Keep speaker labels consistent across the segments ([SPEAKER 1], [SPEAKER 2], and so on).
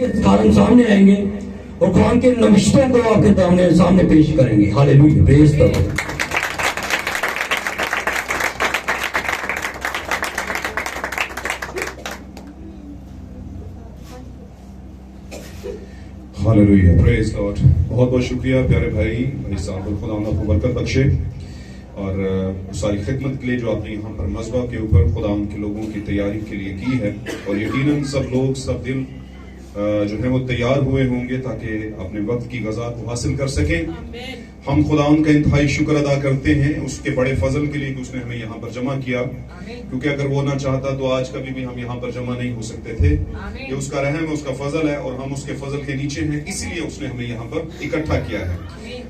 [SPEAKER 1] कारण सामने आएंगे और कुरान के नविश्तों को आपके सामने पेश करेंगे। Hallelujah, praise the Lord.
[SPEAKER 2] Hallelujah, praise Lord. बहुत बहुत शुक्रिया प्यारे भाई साहब, खुदा आपको बरकत बख्शे और सारी खिदमत के लिए जो आपने यहाँ पर मज़बा के ऊपर खुदा के लोगों की तैयारी के लिए की है। और यकीनन सब लोग, सब दिल जो है वो तैयार हुए होंगे ताकि अपने वक्त की ग़ज़ा को हासिल कर सकें। हम खुदा का इंतहाई शुक्र अदा करते हैं उसके बड़े फजल के लिए कि उसने हमें यहाँ पर जमा किया, क्योंकि अगर वो ना चाहता तो आज कभी भी हम यहाँ पर जमा नहीं हो सकते थे। ये उसका रहम है, उसका फजल है और हम उसके फजल के नीचे हैं, इसलिए उसने हमें यहाँ पर इकट्ठा किया है।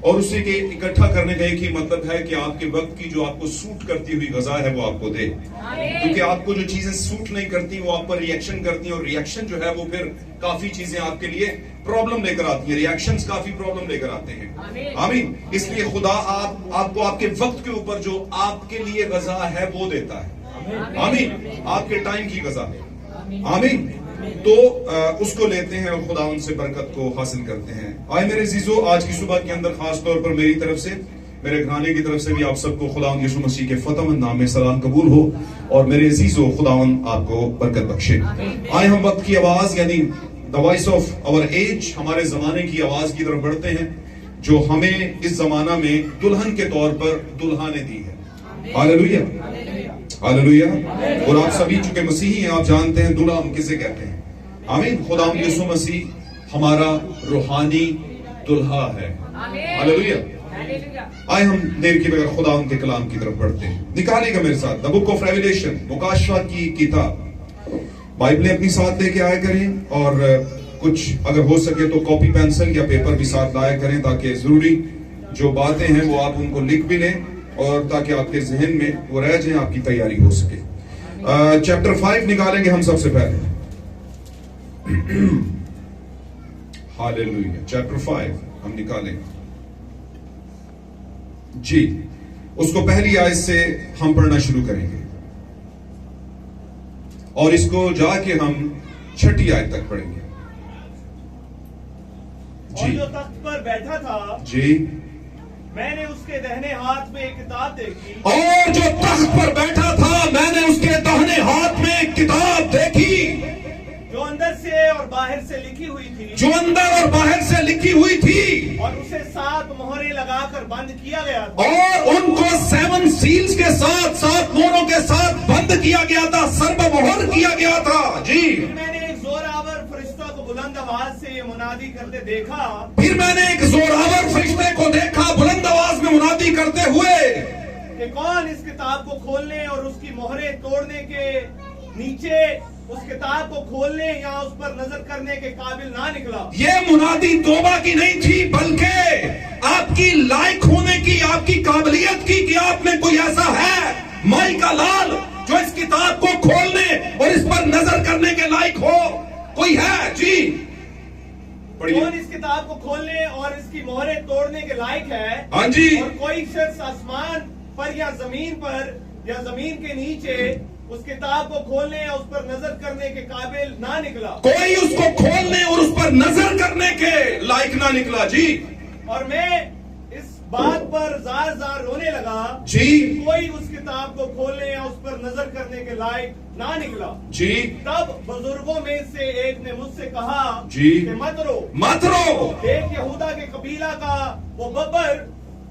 [SPEAKER 2] और उसे के इकट्ठा करने का एक ही मतलब है कि आपके वक्त की जो आपको सूट करती हुई ग़ज़ा है वो आपको दे, क्योंकि आपको जो चीजें सूट नहीं करती वो आप पर रिएक्शन करती हैं और रिएक्शन जो है वो फिर काफी चीजें आपके लिए प्रॉब्लम लेकर आती हैं। रिएक्शंस काफी प्रॉब्लम लेकर आते हैं। आमीन। इसलिए खुदा आपको आपके वक्त के ऊपर जो आपके लिए ग़ज़ा है वो देता है। आमीन। आपके टाइम की ग़ज़ा। आमीन। तो उसको लेते हैं और खुदा उनसे बरकत को हासिल करते हैं। आए मेरे अज़ीज़ों, आज की सुबह के अंदर खास तौर पर मेरी तरफ से, मेरे घराने की तरफ से भी आप सबको खुदा यीशु मसीह के फतेहमंद नाम में सलाम कबूल हो और मेरे अज़ीज़ों खुदावन आपको बरकत बख्शे। आए हम वक्त की आवाज यानी the voice of our age, हमारे जमाने की आवाज की तरफ बढ़ते हैं जो हमें इस जमाना में दुल्हन के तौर पर दुल्हा ने दी है। Hallelujah, hallelujah. और आप सभी चूंकि मसीही हैं, आप जानते हैं दुल्हा हम किसे कहते हैं। आमीन। खुदा यीशु मसीह हमारा रूहानी दुल्हा है। हालेलुया। आए हम देर के बगैर खुदा उनके कलाम की तरफ बढ़ते हैं। निकालिएगा मेरे साथ द बुक ऑफ रेवलेशन, मुकाशफा की किताब। बाइबलें अपनी साथ लेके आया करें और कुछ अगर हो सके तो कॉपी पेंसिल या पेपर भी साथ लाया करें ताकि जरूरी जो बातें हैं वो आप उनको लिख भी लें और ताकि आपके जहन में वो रह जाए, आपकी तैयारी हो सके। चैप्टर 5 निकालेंगे हम सबसे पहले। हालेलुया। चैप्टर 5 हम निकालेंगे जी। उसको पहली आयत से हम पढ़ना शुरू करेंगे और इसको जाके हम 6ठी आयत तक पढ़ेंगे जी।
[SPEAKER 3] और जो तख्त पर बैठा था
[SPEAKER 2] जी,
[SPEAKER 3] मैंने उसके दाहिने हाथ में एक किताब देखी।
[SPEAKER 2] और जो तख्त पर बैठा था मैंने उसके दाहिने हाथ में एक किताब देखी
[SPEAKER 3] जो अंदर से और बाहर से लिखी हुई थी,
[SPEAKER 2] जो अंदर और बाहर से लिखी हुई थी
[SPEAKER 3] और उसे 7 मोहरें लगाकर बंद किया गया था।
[SPEAKER 2] और उनको 7 सील्स के साथ, 7 मोहरों के साथ बंद किया गया था, सर्वमोहर किया गया था जी।
[SPEAKER 3] फिर मैंने एक जोरावर फरिश्ता को बुलंद आवाज से ये मुनादी करते देखा।
[SPEAKER 2] फिर मैंने एक जोरावर फरिश्ते को देखा बुलंद आवाज में मुनादी करते हुए
[SPEAKER 3] कि कौन इस किताब को खोलने और उसकी मोहरें तोड़ने के नीचे उस किताब को खोलने या उस पर नजर करने के काबिल ना निकला।
[SPEAKER 2] ये मुनादी तौबा की नहीं थी बल्कि आपकी लायक होने की, आपकी काबिलियत की कि आप में कोई ऐसा है माई का लाल जो इस किताब को खोलने और इस पर नजर करने के लायक हो। कोई है जी।
[SPEAKER 3] कौन इस किताब को खोलने और इसकी मोहरें तोड़ने के लायक है।
[SPEAKER 2] हाँ जी।
[SPEAKER 3] और कोई शख्स आसमान पर या जमीन के नीचे उस किताब को खोलने या उस पर नजर करने के काबिल ना निकला।
[SPEAKER 2] कोई उसको खोलने और उस पर नजर करने के लायक ना निकला जी।
[SPEAKER 3] और मैं इस बात पर जार जार रोने लगा
[SPEAKER 2] जी।
[SPEAKER 3] कोई उस किताब को खोलने या उस पर नजर करने के लायक ना निकला
[SPEAKER 2] जी।
[SPEAKER 3] तब बुजुर्गों में से एक ने मुझसे कहा
[SPEAKER 2] जी
[SPEAKER 3] कि मत रो,
[SPEAKER 2] मत रो।
[SPEAKER 3] देख यहूदा के कबीला का वो बब्बर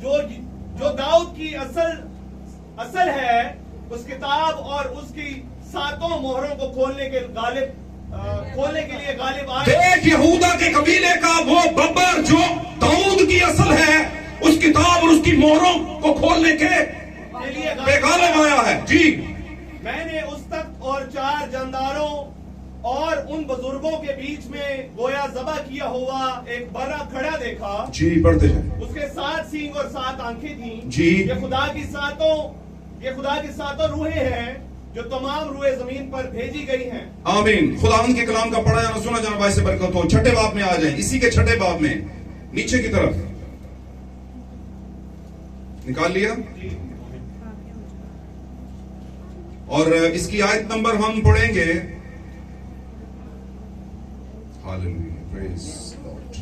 [SPEAKER 3] जो दाऊद की असल है, उस किताब और उसकी 7 मोहरों को खोलने के लिए गालिब आए।
[SPEAKER 2] देख यहूदा के कबीले का वो बब्बर जो दाऊद की असल है, उस किताब और उसकी मोहरों को खोलने के
[SPEAKER 3] लिए
[SPEAKER 2] गालिब आया है जी।
[SPEAKER 3] मैंने उस तख्त और 4 जानदारों और उन बुजुर्गों के बीच में गोया ज़बा किया हुआ एक बड़ा खड़ा देखा
[SPEAKER 2] जी। पढ़ते हैं।
[SPEAKER 3] उसके 7 सींग और 7 आंखें थी
[SPEAKER 2] जी।
[SPEAKER 3] ये खुदा की 7 रूहें हैं जो तमाम रूहें जमीन पर भेजी गई हैं।
[SPEAKER 2] आमीन। खुदा उनके कलाम का पढ़ा जाना सुना जाना भाई से बरकत हो। 6ठे बाब में आ जाए, इसी के 6ठे बाब में नीचे की तरफ निकाल लिया और इसकी आयत नंबर हम पढ़ेंगे। Hallelujah, praise Lord.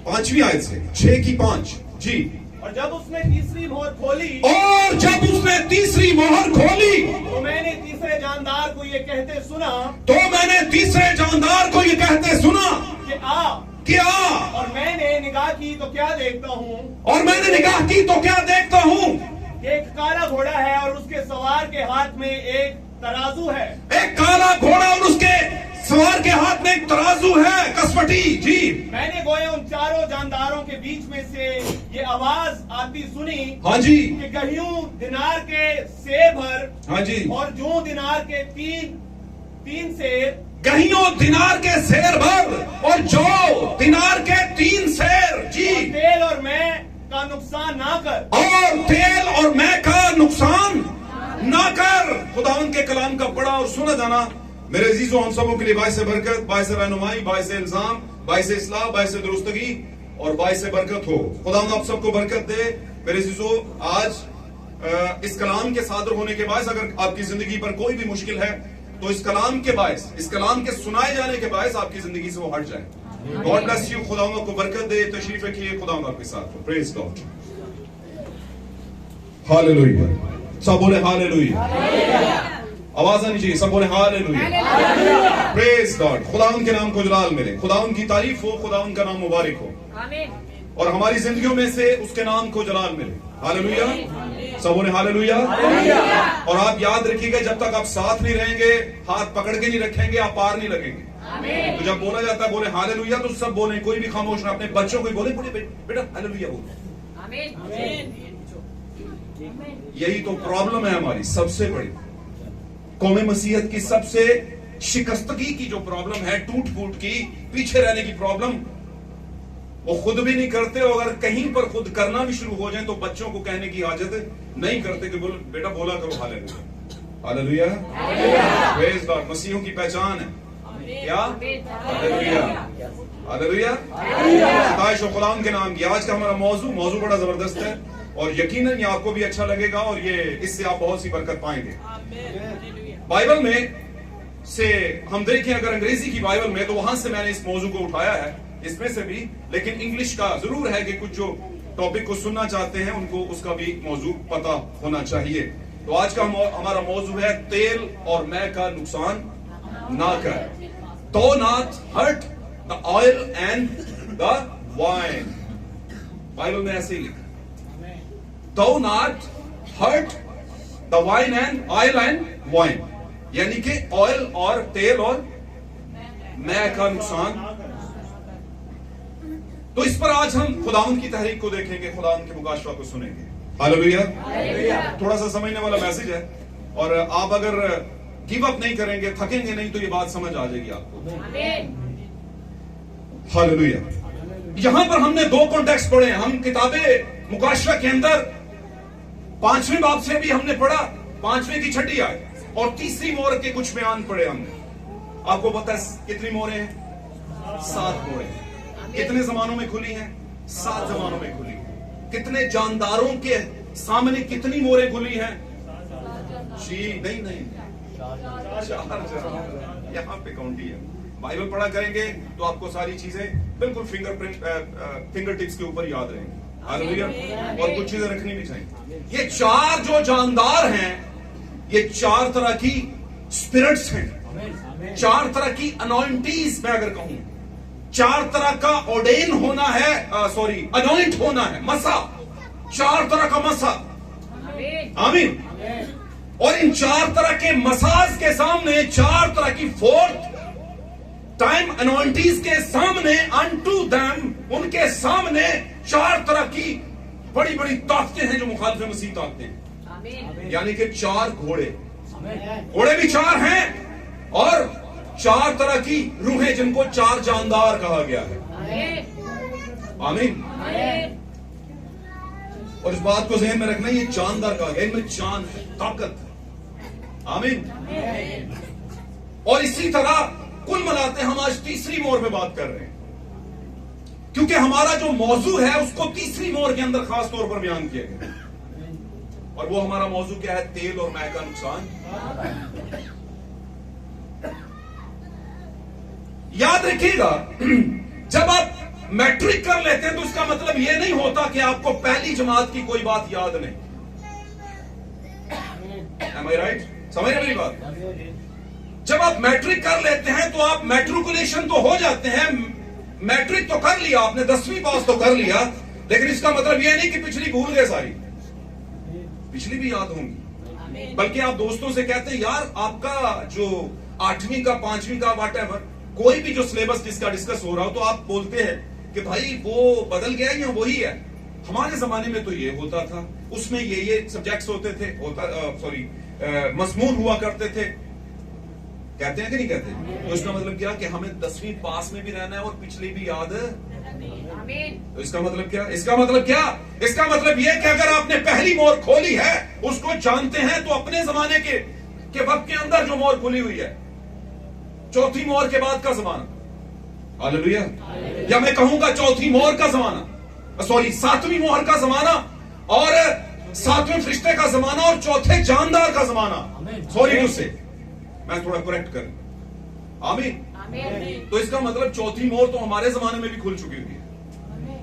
[SPEAKER 2] 5वीं आयत से 6 की 5 जी।
[SPEAKER 3] और जब उसने तीसरी मोहर खोली,
[SPEAKER 2] और जब उसने तीसरी मोहर खोली,
[SPEAKER 3] तो मैंने तीसरे जानदार को ये कहते सुना कि आ। और मैंने निगाह की तो क्या देखता हूँ कि एक काला घोड़ा है और उसके सवार के हाथ में एक तराजू है।
[SPEAKER 2] एक काला घोड़ा और उसके सवार के हाथ में एक तराजू है, कसवटी जी।
[SPEAKER 3] मैंने गोया उन चारों जानदारों के बीच में से ये आवाज आती सुनी,
[SPEAKER 2] हाँ जी,
[SPEAKER 3] कि गहियों दिनार के सेब भर,
[SPEAKER 2] हाँ जी,
[SPEAKER 3] और जो दिनार के तीन सेर,
[SPEAKER 2] गहियों दिनार के सेर भर और जो दिनार के 3 सेर जी।
[SPEAKER 3] तेल और मैं का नुकसान ना कर,
[SPEAKER 2] और तेल और मैं का नुकसान ना कर। खुदावंद के कलाम का पढ़ा और सुना जाना मेरे अजीजों हम सबों के लिए बाइस बरकत, बाइस रहनुमाई, बाइस इल्जाम, बाइस इस्लाह, बाइस दुरुस्तगी और बाइस बरकत हो। खुदावंद आप सबको बरकत दे। मेरे अजीजों आज इस कलाम के सादर होने के बाद अगर आपकी जिंदगी पर कोई भी मुश्किल है तो इस कलाम के बायस, इस कलाम के सुनाए जाने के बायस आपकी जिंदगी से वो हट जाए। God bless you. खुदावंद आपको बरकत दे। तशरीफ रखिए। खुदावंद आपके साथ हो। Praise God. हालेलुया। सब बोले हालेलुया। आवाज आनी चाहिए। सब बोले हालेलुया। Praise God. खुदावंद के नाम को जलाल मिले, खुदावंद की तारीफ हो, खुदावंद का नाम मुबारक हो और हमारी जिंदगियों में से उसके नाम को जलाल मिले। हालेलुया। सब बोले हालेलुया। और आप याद रखिएगा, जब तक आप साथ नहीं रहेंगे, हाथ पकड़ के नहीं रखेंगे, आप पार नहीं लगेंगे। तो जब बोला जाता है बोले हालेलुया तो सब बोले, कोई भी खामोश ना। अपने बच्चों को बोले बेटा हालेलुया बोलो। यही तो प्रॉब्लम है हमारी सबसे बड़ी, कौमे मसीहत की सबसे शिकस्तगी की जो प्रॉब्लम है, टूट फूट की, पीछे रहने की प्रॉब्लम, वो खुद भी नहीं करते। और अगर कहीं पर खुद करना भी शुरू हो जाए तो बच्चों को कहने की हाजत नहीं करते कि बोल बेटा बोला करो हालेलुया। हालेलुया। Praise God. मसीहों की पहचान है क्या? हालेलुया। हालेलुया। ताइश और खुदावंद के नाम की। आज का हमारा मौजू बड़ा जबरदस्त है और यकीनन ये आपको भी अच्छा लगेगा और ये इससे आप बहुत सी बरकत पाएंगे। बाइबल में से हम देखें, अगर अंग्रेजी की बाइबल में, तो वहां से मैंने इस मौजू को उठाया है, इसमें से भी। लेकिन इंग्लिश का जरूर है कि कुछ जो टॉपिक को सुनना चाहते हैं उनको उसका भी मौजू पता होना चाहिए। तो आज का हमारा मौजू है तेल और मैं का नुकसान ना कर। Do not hurt the oil and the wine। Bible में ऐसे ही लिखा, Do not hurt the wine and oil and wine, यानी कि ऑयल और तेल और मैं का नुकसान। तो इस पर आज हम खुदावंद की तहरीक को देखेंगे, खुदावंद के मुकाशवा को सुनेंगे। हालेलुया। थोड़ा सा समझने वाला मैसेज है और आप अगर गिव अप नहीं करेंगे, थकेंगे नहीं, तो ये बात समझ आ जाएगी आपको। हालेलुया। यहां पर हमने 2 कॉन्टेक्स्ट पढ़े हैं। हम किताबे मुकाशवा के अंदर 5वें बाब से भी हमने पढ़ा, 5वें की 6ठी आयत और 3री मोहर के कुछ बयान पढ़े हमने। आपको पता है कितनी मोहरें हैं? 7 मोहरें। कितने जमानों में खुली हैं? 7 जमानों में खुली हैं। कितने जानदारों के सामने कितनी मोहरें खुली हैं? जी नहीं, 4 यहां पे काउंटी है। बाइबल पढ़ा करेंगे तो आपको सारी चीजें बिल्कुल फिंगर टिप्स के ऊपर याद रहेंगी। हालेलुया। और कुछ चीजें रखनी भी चाहिए। ये 4 जो जानदार हैं, ये 4 तरह की स्पिरिट्स हैं, 4 तरह की अनॉइंटीज। मैं अगर कहूं 4 तरह का ऑर्डेन होना है, अनॉइंट होना है, मसा, 4 तरह का मसा। आमीन। और इन 4 तरह के मसाज के सामने, 4 तरह की 4th टाइम अनॉइंटीज के सामने, अनटू देम, उनके सामने 4 तरह की बड़ी बड़ी ताकतें हैं जो मुखालिफ मसीह ताकतें हैं। यानी कि 4 घोड़े भी 4 हैं और 4 तरह की रूहें जिनको 4 जानदार कहा गया है। आमीन। और इस बात को जहन में रखना, ये जानदार कहा गया, इनमें जान है, ताकत है। आमीन। और इसी तरह कुल मिलाते हम आज 3री मोहर पे बात कर रहे हैं, क्योंकि हमारा जो मौजू है उसको 3री मोहर के अंदर खास तौर पर बयान किया गया। और वो हमारा मौजू क्या है? तेल और मैं का नुकसान।
[SPEAKER 4] याद रखिएगा, जब आप मैट्रिक कर लेते हैं तो उसका मतलब यह नहीं होता कि आपको पहली जमात की कोई बात याद नहीं। Am I right? समझ रहे मेरी बात? जब आप मैट्रिक कर लेते हैं तो आप मैट्रिकुलेशन तो हो जाते हैं, मैट्रिक तो कर लिया आपने, 10वीं पास तो कर लिया, लेकिन इसका मतलब यह नहीं कि पिछली भूल गए सारी, पिछली भी याद होंगी। बल्कि आप दोस्तों से कहते हैं यार आपका जो 8वीं का 5वीं का व्हाटएवर कोई भी जो सिलेबस जिसका डिस्कस हो रहा हो, तो आप बोलते हैं कि भाई वो बदल गया या वही है, हमारे जमाने में तो ये होता था, उसमें ये सब्जेक्ट्स होते थे, मजमून हुआ करते थे। कहते हैं कि नहीं कहते? तो इसका मतलब क्या कि हमें 10वीं पास में भी रहना है और पिछली भी याद। तो इसका मतलब क्या? इसका मतलब क्या? इसका मतलब यह कि अगर आपने पहली मोहर खोली है, उसको जानते हैं, तो अपने जमाने के वक्त के अंदर जो मोहर खुली हुई है, चौथी मोहर के बाद का जमाना, हालेलुया, या मैं कहूंगा चौथी मोहर का जमाना, 7वीं मोहर का जमाना, और 7वें फरिश्ते का जमाना, और चौथे जानदार का जमाना। सॉरी टू से, मैं थोड़ा करेक्ट कर, आमीन। तो इसका मतलब चौथी मोहर तो हमारे जमाने में भी खुल चुकी हुई है,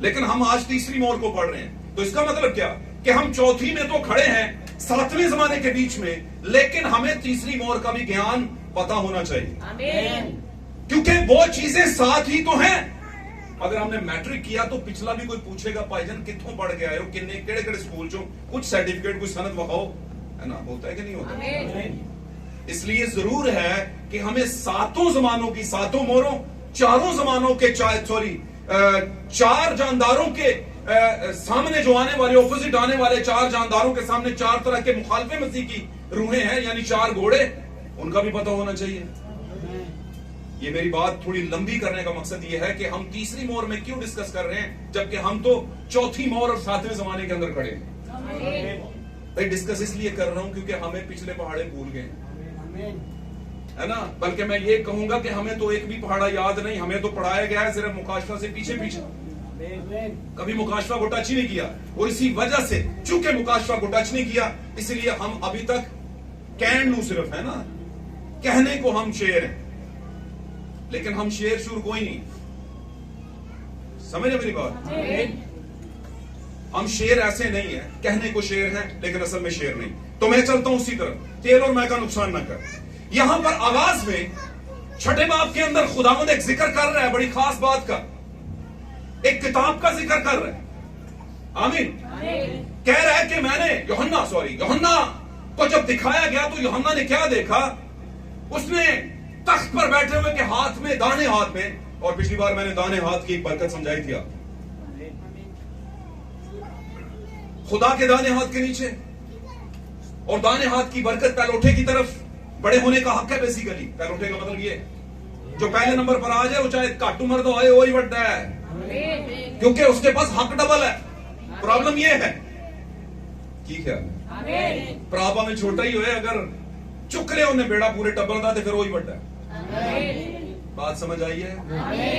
[SPEAKER 4] लेकिन हम आज तीसरी मोहर को पढ़ रहे हैं। तो इसका मतलब क्या कि हम चौथी में तो खड़े हैं 7वें जमाने के बीच में, लेकिन हमें तीसरी मोहर का भी ज्ञान पता होना चाहिए, क्योंकि वो चीजें साथ ही तो हैं। अगर हमने मैट्रिक किया तो पिछला भी कोई पूछेगा भाईजान कितों पढ़ के आए हो, किन्ने केड़े केड़े स्कूल चो, कुछ सर्टिफिकेट कुछ सनद वखाओ, है ना, होता है कि नहीं होता? इसलिए जरूर है कि हमें सातों जमानों की, सातों मोहरों, चारों जमानों के चार जानदारों के सामने जो आने वाले, ऑपोजिट आने वाले 4 जानदारों के सामने 4 तरह के मुखालफे मसीह की रूहें हैं, यानी 4 घोड़े, उनका भी पता होना चाहिए। ये मेरी बात थोड़ी लंबी करने का मकसद ये है कि हम तीसरी मोहर में क्यों डिस्कस कर रहे हैं, जबकि हम तो चौथी मोहर और 7वें जमाने के अंदर खड़े हैं। भाई डिस्कस इसलिए कर रहा हूं क्योंकि हमें पिछले पहाड़े भूल गए, है ना। बल्कि मैं ये कहूंगा कि हमें तो एक भी पहाड़ा याद नहीं, हमें तो पढ़ाया गया है सिर्फ मुकाशफा से पीछे पीछे, कभी मुकाशफा को टच नहीं किया। और इसी वजह से चूंकि मुकाशफा को टच नहीं किया, इसलिए हम अभी तक कैन लू सिर्फ, है ना, कहने को हम शेर हैं, लेकिन हम शेर शूर कोई नहीं। समझे मेरी बात? हम शेर ऐसे नहीं है, कहने को शेर हैं लेकिन असल में शेर नहीं। तो मैं चलता हूं उसी तरफ, तेल और मैं का नुकसान ना कर। यहां पर आवाज में 6ठे बाब के अंदर खुदावंद एक जिक्र कर रहा है बड़ी खास बात का, एक किताब का जिक्र कर रहा है। आमीन। कह रहा है कि मैंने यूहन्ना को जब दिखाया गया तो यूहन्ना ने क्या देखा, उसने तख्त पर बैठे हुए के हाथ में, दाहिने हाथ में, और पिछली बार मैंने दाहिने हाथ की एक बरकत समझाई थी आप, खुदा के दाहिने हाथ के नीचे, और दाहिने हाथ की बरकत पैलोठे की तरफ बड़े होने का हक है। बेसिकली पैलोठे का मतलब ये, जो पहले नंबर पर आ जाए वो चाहे घट उम्र तो आए, वही बड़ा है, क्योंकि उसके पास हक डबल है। प्रॉब्लम ये है, ठीक है, प्रापा में छोटा ही होए, अगर चुक रहे उन्हें बेड़ा पूरे टब्बर था तो फिर वही बड़ा है। बात समझ आई है?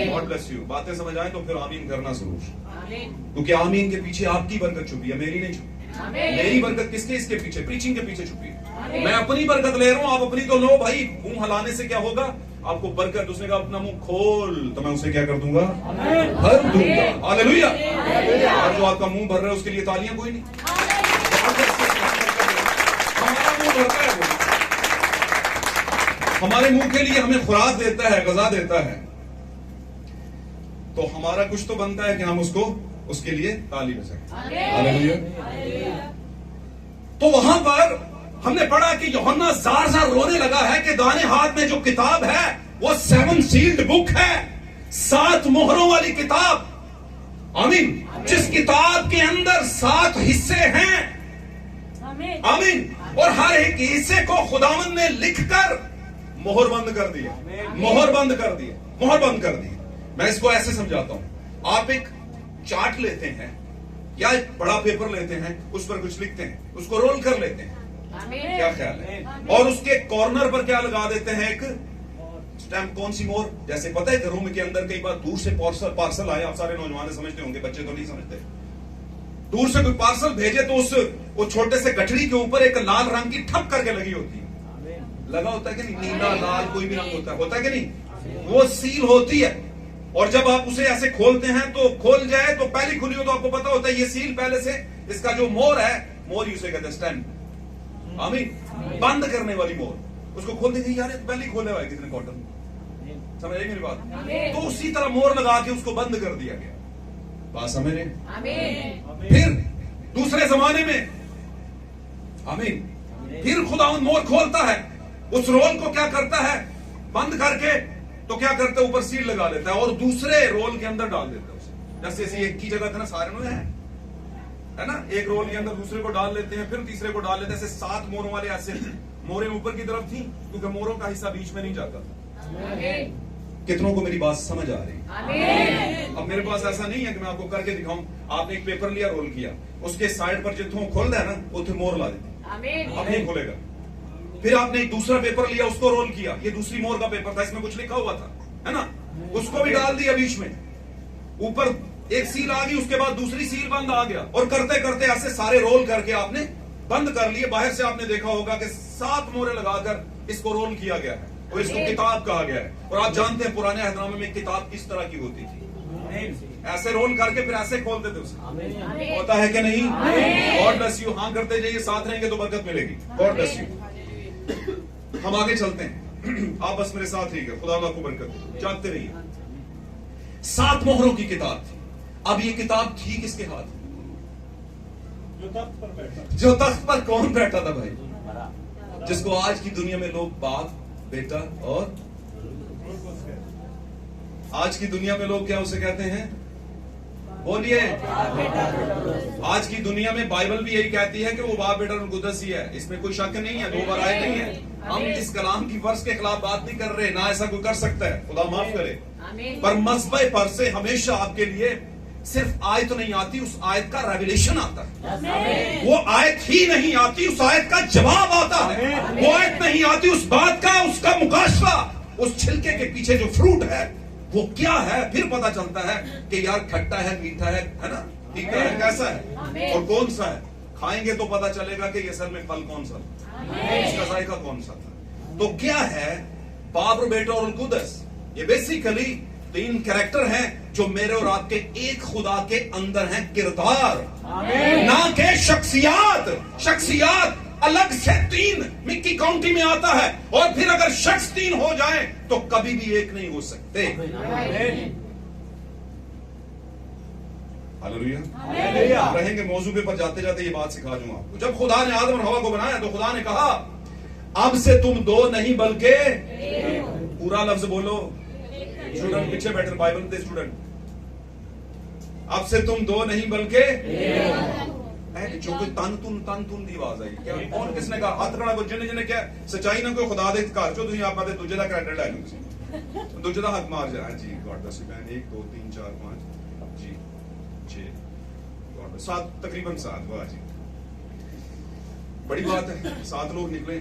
[SPEAKER 4] God bless you. बातें समझ आए तो फिर आमीन करना जरूर, क्योंकि आमीन के पीछे आपकी बरकत छुपी है, मेरी नहीं छुपी। मेरी बरकत किसके, इसके पीछे, प्रीचिंग के पीछे छुपी है। मैं अपनी बरकत ले रहा हूं, आप अपनी तो लो भाई। मुंह हिलाने से क्या होगा, आपको बरकत, उसने कहा अपना मुंह खोल तो मैं उसे क्या कर दूंगा, भर दूंगा। हालेलुया। और जो आपका मुंह भर रहा है उसके लिए तालियां कोई नहीं, हमारा मुंह भरता है, हमारे मुंह के लिए हमें खुराक देता है, गज़ा देता है, तो हमारा कुछ तो बनता है कि हम उसको, उसके लिए ताली बजाएं। हालेलुया। तो वहां पर हमने पढ़ा कि यूहन्ना जार जार रोने लगा है कि दाहिने हाथ में जो किताब है वो 7 सील्ड बुक है, 7 मोहरों वाली किताब। आमीन। जिस किताब के अंदर 7 हिस्से हैं। आमीन। और हर एक हिस्से को खुदावंद ने लिखकर मोहर बंद कर दिया, मोहर बंद कर दिया, मोहर बंद कर दी। मैं इसको ऐसे समझाता हूं, आप एक चार्ट लेते हैं या एक बड़ा पेपर लेते हैं, उस पर कुछ लिखते हैं, उसको रोल कर लेते हैं, क्या ख्याल है, और उसके कॉर्नर पर क्या लगा देते हैं, एक स्टैम्प। कौन सी मोहर? जैसे पता है घरों के अंदर कई बार दूर से पार्सल आया, आप सारे नौजवान समझते होंगे, बच्चे तो नहीं समझते। दूर से कोई पार्सल भेजे तो उस वो छोटे से गठरी के ऊपर एक लाल रंग की ठप करके लगी होती है, लगा होता है कि नहीं, नीला लाल कोई भी रंग होता है कि नहीं, वो सील होती है, और जब आप उसे ऐसे खोलते हैं तो खोल जाए तो पहली खुली हो तो आपको पता होता है ये सील पहले से, इसका जो मोर है, मोर उसे कहते हैं स्टैम्प, आमीन, बंद करने वाली मोर, उसको खोल देंगे, यार ये तो पहले ही खोले हुआ है किसी ने कॉटन, समझ आई मेरी बात? तो उसी तरह मोर लगा के उसको बंद कर दिया गया, बात समझ रहे? फिर दूसरे जमाने में, आमीन, फिर खुदावंद मोर खोलता है, उस रोल को क्या करता है, बंद करके तो क्या करता है, ऊपर सील लगा लेता है और दूसरे रोल के अंदर डाल देता है उसे। जैसे एक की जगह था ना, सारे में है ना, एक रोल के अंदर दूसरे को डाल लेते हैं, फिर तीसरे को डाल लेते हैं, ऐसे 7 मोरों वाले ऐसे मोरें ऊपर की तरफ थी, क्योंकि मोरों का हिस्सा बीच में नहीं जाता था। कितनों को मेरी बात समझ आ रही? अब मेरे पास ऐसा नहीं है कि मैं आपको करके दिखाऊं, आपने एक पेपर लिया, रोल किया, उसके साइड पर जितों खोल रहा है ना, उसे मोर ला देती, अब नहीं खोलेगा। फिर आपने एक दूसरा पेपर लिया, उसको रोल किया, ये दूसरी मोर का पेपर था, इसमें कुछ लिखा हुआ था, है ना, उसको भी डाल दिया बीच में, ऊपर एक सील आ गई, उसके बाद दूसरी सील बंद आ गया, और करते करते ऐसे सारे रोल करके आपने बंद कर लिए। बाहर से आपने देखा होगा कि 7 मोरे लगाकर इसको रोल किया गया है, और इसको किताब कहा गया है। और आप जानते हैं पुराने अहदनामे में किताब किस तरह की होती थी, ऐसे रोल करके फिर ऐसे खोलते थे उसे, होता है कि नहीं? गॉड ब्लेस यू, हाँ करते जाइए, साथ रहेंगे तो बरकत मिलेगी। God bless you. हम आगे चलते हैं, आप बस मेरे साथ रहिएगा, खुदा आपको बरकत दे, जानते रहिए। 7 मोहरों की किताब थी। अब ये किताब थी किसके हाथ?
[SPEAKER 3] जो तख्त पर बैठा,
[SPEAKER 4] जो तख्त पर कौन बैठा था भाई? जिसको आज की दुनिया में लोग बाप, बेटा, और आज की दुनिया में लोग क्या उसे कहते हैं? बोलिए। आज की दुनिया में बाइबल भी यही कहती है कि वो बाप, बेटा और कुद्दस ही है, इसमें कोई शक नहीं है, 2 बार आए नहीं है। हम इस कलाम की वर्ष के खिलाफ बात नहीं कर रहे, ना ऐसा कोई कर सकता है, खुदा माफ करे। पर मसबे पर से हमेशा आपके लिए सिर्फ आयत नहीं आती, उस आयत का रेवलेशन आता है। वो आयत ही नहीं आती, उस आयत का जवाब आता है। वो आयत नहीं आती, उस बात का, उसका मुकाशवा, उस छिलके के पीछे जो फ्रूट है वो क्या है, फिर पता चलता है कि यार खट्टा है, मीठा है ना, तीखा है, कैसा है और कौन सा है। खाएंगे तो पता चलेगा कि ये असल में फल कौन सा, इसका जायका कौन सा था। तो क्या है बाप, बेटा और कुद्दस? ये बेसिकली 3 कैरेक्टर हैं जो मेरे और आपके एक खुदा के अंदर हैं, किरदार, ना के शख्सियात। शख्सियात अलग से 3 मिक्की काउंटी में आता है, और फिर अगर शख्स 3 हो जाए तो कभी भी एक नहीं हो सकते। हालेलुया। रहेंगे मौजू पे, पर जाते जाते ये बात सिखा दूं आपको। जब खुदा ने आदम और हवा को बनाया तो खुदा ने कहा अब से तुम 2 नहीं बल्कि, पूरा लफ्ज बोलो स्टूडेंट, पीछे बैठे बाइबल के स्टूडेंट, अब से तुम 2 नहीं बल्कि, जो कोई तन तुन दी आवाज आई क्या? कौन किसने कहा? हाथ खड़ा करो जिन्हें जिन्हें क्या सच्चाई ना कोई खुदा दे घर चो तुम आप दूजे का क्रेडिट ले लो, दूजे का हक मार जाए जी। God bless you man. 1 2 3 4 5 जी 6 गॉड ब्लेस 7, तकरीबन 7। वाह जी, बड़ी बात है, 7 लोग निकले,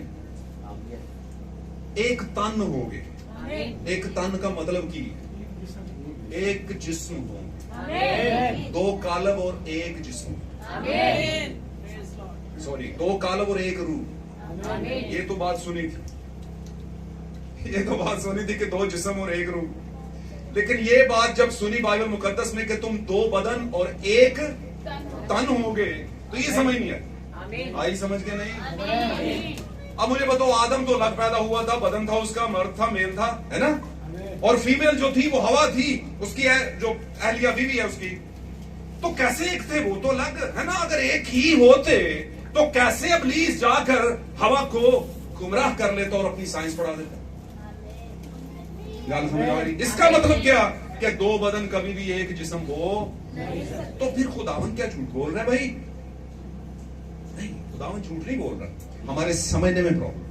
[SPEAKER 4] एक तन हो गए। एक तन का मतलब की एक जिस्म हो, 2 कालब और एक जिस्म, सॉरी 2 कालब और एक रूह। ये तो बात सुनी थी, ये तो बात सुनी थी कि 2 जिस्म और एक रूह। लेकिन ये बात जब सुनी बाइबल मुकद्दस में कि तुम 2 बदन और एक तन हो गए, तो ये समझ नहीं आई समझ के नहीं। अब मुझे बताओ, आदम तो अलग पैदा हुआ था, बदन था उसका, मर्द था, मेल था, है ना, और फीमेल जो थी वो हवा थी, उसकी है जो अहलिया बीवी है उसकी, तो कैसे एक थे वो तो अलग, है ना। अगर एक ही होते तो कैसे इब्लीस जाकर हवा को गुमराह कर लेता और अपनी साइंस पढ़ा देता? गाल समझ आ रही? इसका मतलब क्या कि 2 बदन कभी भी एक जिस्म हो, तो फिर खुदावन क्या झूठ बोल रहा है भाई? नहीं, खुदावन झूठ नहीं बोल रहा, हमारे समझने में प्रॉब्लम।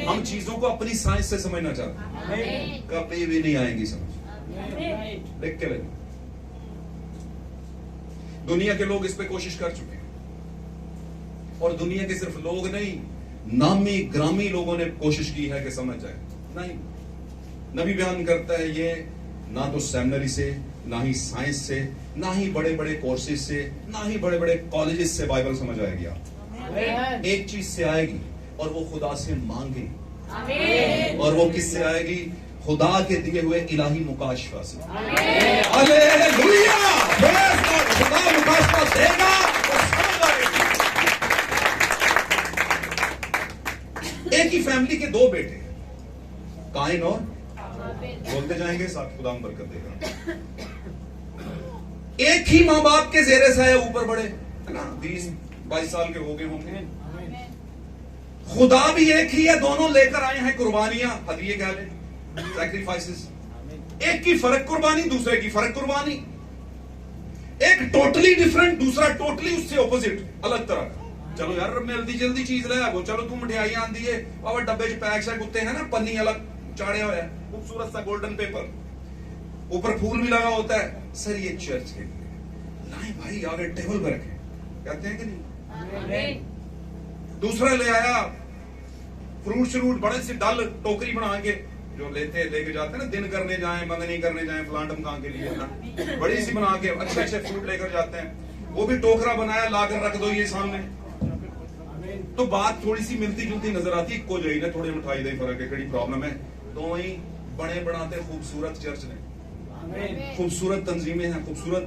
[SPEAKER 4] हम चीजों को अपनी साइंस से समझना चाहते हैं, कभी भी नहीं आएंगी समझ। लिख के ले, दुनिया के लोग इस पे कोशिश कर चुके हैं, और दुनिया के सिर्फ लोग नहीं, नामी ग्रामी लोगों ने कोशिश की है कि समझ जाए। नहीं, नबी बयान करता है ये ना तो सेमिनरी से, ना ही साइंस से, ना ही बड़े बड़े कोर्सेज से, ना ही बड़े बड़े कॉलेजेस से बाइबल समझ आएगी। आप एक चीज से आएगी, और वो खुदा से मांगे। और वो किससे आएगी? खुदा के दिए हुए इलाही मुकाशफा से। Hallelujah, praise God. खुदा मुकाशफा देगा तो समझ आएगी। एक ही फैमिली के दो बेटे, काइन और बोलते जाएंगे साथ, खुदा बरकत देगा। एक ही मां बाप के जेरे साया ऊपर बढ़े, है ना, 20-22 साल के हो गए होंगे। खुदा भी एक ही है, दोनों लेकर आए हैं कुर्बानियां, हदिये कह ले, सैक्रिफाइसेस। एक की फर्क कुर्बानी, दूसरे की फर्क कुर्बानी। एक टोटली डिफरेंट, दूसरा टोटली उससे ऑपोजिट, अलग तरह का। चलो यार जल्दी जल्दी चीज ले वो, चलो तू मिठाई आंदी है और डब्बे च पैक शैक उत्ते है ना, पन्नी अलग चाड़े हुए, खूबसूरत सा गोल्डन पेपर, ऊपर फूल भी लगा होता है। सर ये चर्च के लिए नहीं भाई, आगे टेबल पर रखे, कहते हैं कि नहीं। दूसरा ले आया फ्रूट श्रूट, बड़े से डल टोकरी बना के जो लेके जाते हैं ना, दिन करने जाएं, मंगनी करने जाएं, फलान ढमकान के लिए ना, बड़ी सी बना के अच्छे अच्छे फ्रूट लेकर जाते हैं। वो भी टोकरा बनाया, लाकर रख दो ये सामने, तो बात थोड़ी सी मिलती जुलती नजर आती है। को जाई ना थोड़ी मिठाई दे फर्क है, कड़ी प्रॉब्लम है। तो वही बने बनाते खूबसूरत चर्च ने, खूबसूरत तंजीमें हैं, खूबसूरत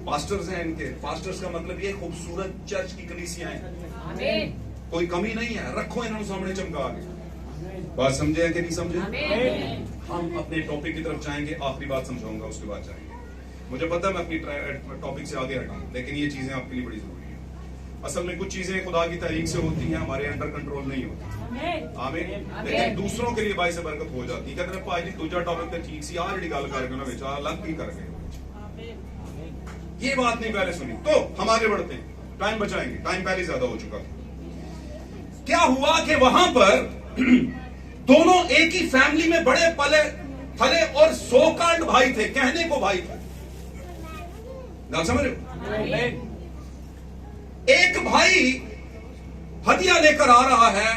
[SPEAKER 4] पास्टर्स हैं इनके। पास्टर्स का मतलब ये खूबसूरत चर्च की कलीसियां हैं, कोई कमी नहीं है। रखो इन्होंने सामने चमका के। बात समझे कि नहीं समझे? हम अपने टॉपिक की तरफ जाएंगे, आखिरी बात समझाऊंगा, उसके बाद जाएंगे। मुझे पता है मैं अपनी टॉपिक से आगे हटाऊं, लेकिन ये चीजें आपके लिए बड़ी जरूरी है। असल में कुछ चीजें खुदा की तहरीक से होती हैं, हमारे अंडर कंट्रोल नहीं होती। आमीन। लेकिन दूसरों के लिए बाइस बरकत हो जाती है। कहते हैं भाई जी दूसरा टॉपिक तो ठीक सी, आज गल करके ना बेचा अलग भी कर गए, ये बात नहीं पहले सुनी। तो हम आगे बढ़ते हैं, टाइम बचाएंगे, टाइम पहले ज्यादा हो चुका। क्या हुआ कि वहां पर दोनों एक ही फैमिली में बड़े पले फले और सो कॉल्ड भाई थे, कहने को भाई थे। ना समझ रहे हो? एक भाई हदिया लेकर आ रहा है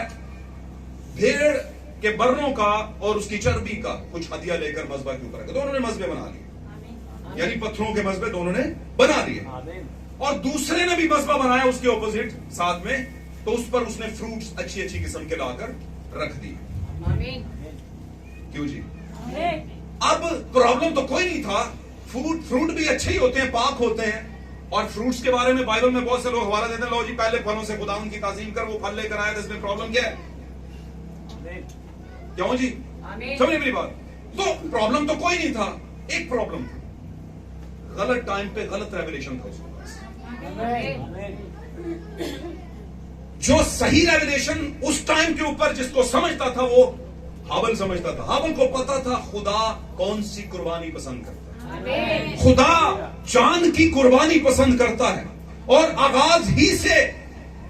[SPEAKER 4] भेड़ के बर्रों का और उसकी चर्बी का, कुछ हदिया लेकर मज़बा के ऊपर। दोनों ने मज़बे बना लिए, यानी पत्थरों के मज़बे दोनों ने बना लिए। और दूसरे ने भी मज़बा बनाया उसके ऑपोजिट साथ में, तो उस पर उसने फ्रूट्स अच्छी अच्छी किस्म के लाकर रख दिए। क्यों जी? अब प्रॉब्लम तो कोई नहीं था, फ्रूट भी अच्छे ही होते हैं, पाक होते हैं। और फ्रूट्स के बारे में बाइबल में बहुत से लोग हवाला देते हैं, लो जी पहले फलों से खुदा उनकी ताज़ीम कर, वो फल लेकर आया, तो इसमें प्रॉब्लम क्या है? क्यों जी? समझिए मेरी बात। तो प्रॉब्लम तो कोई नहीं था, एक प्रॉब्लम था, गलत टाइम पे गलत रेवलेशन था उसके पास। जो सही रेवलेशन उस टाइम के ऊपर जिसको समझता था वो हाबल समझता था। हाबल को पता था खुदा कौन सी कुर्बानी पसंद करता है। खुदा जान की कुर्बानी पसंद करता है। और आगाज ही से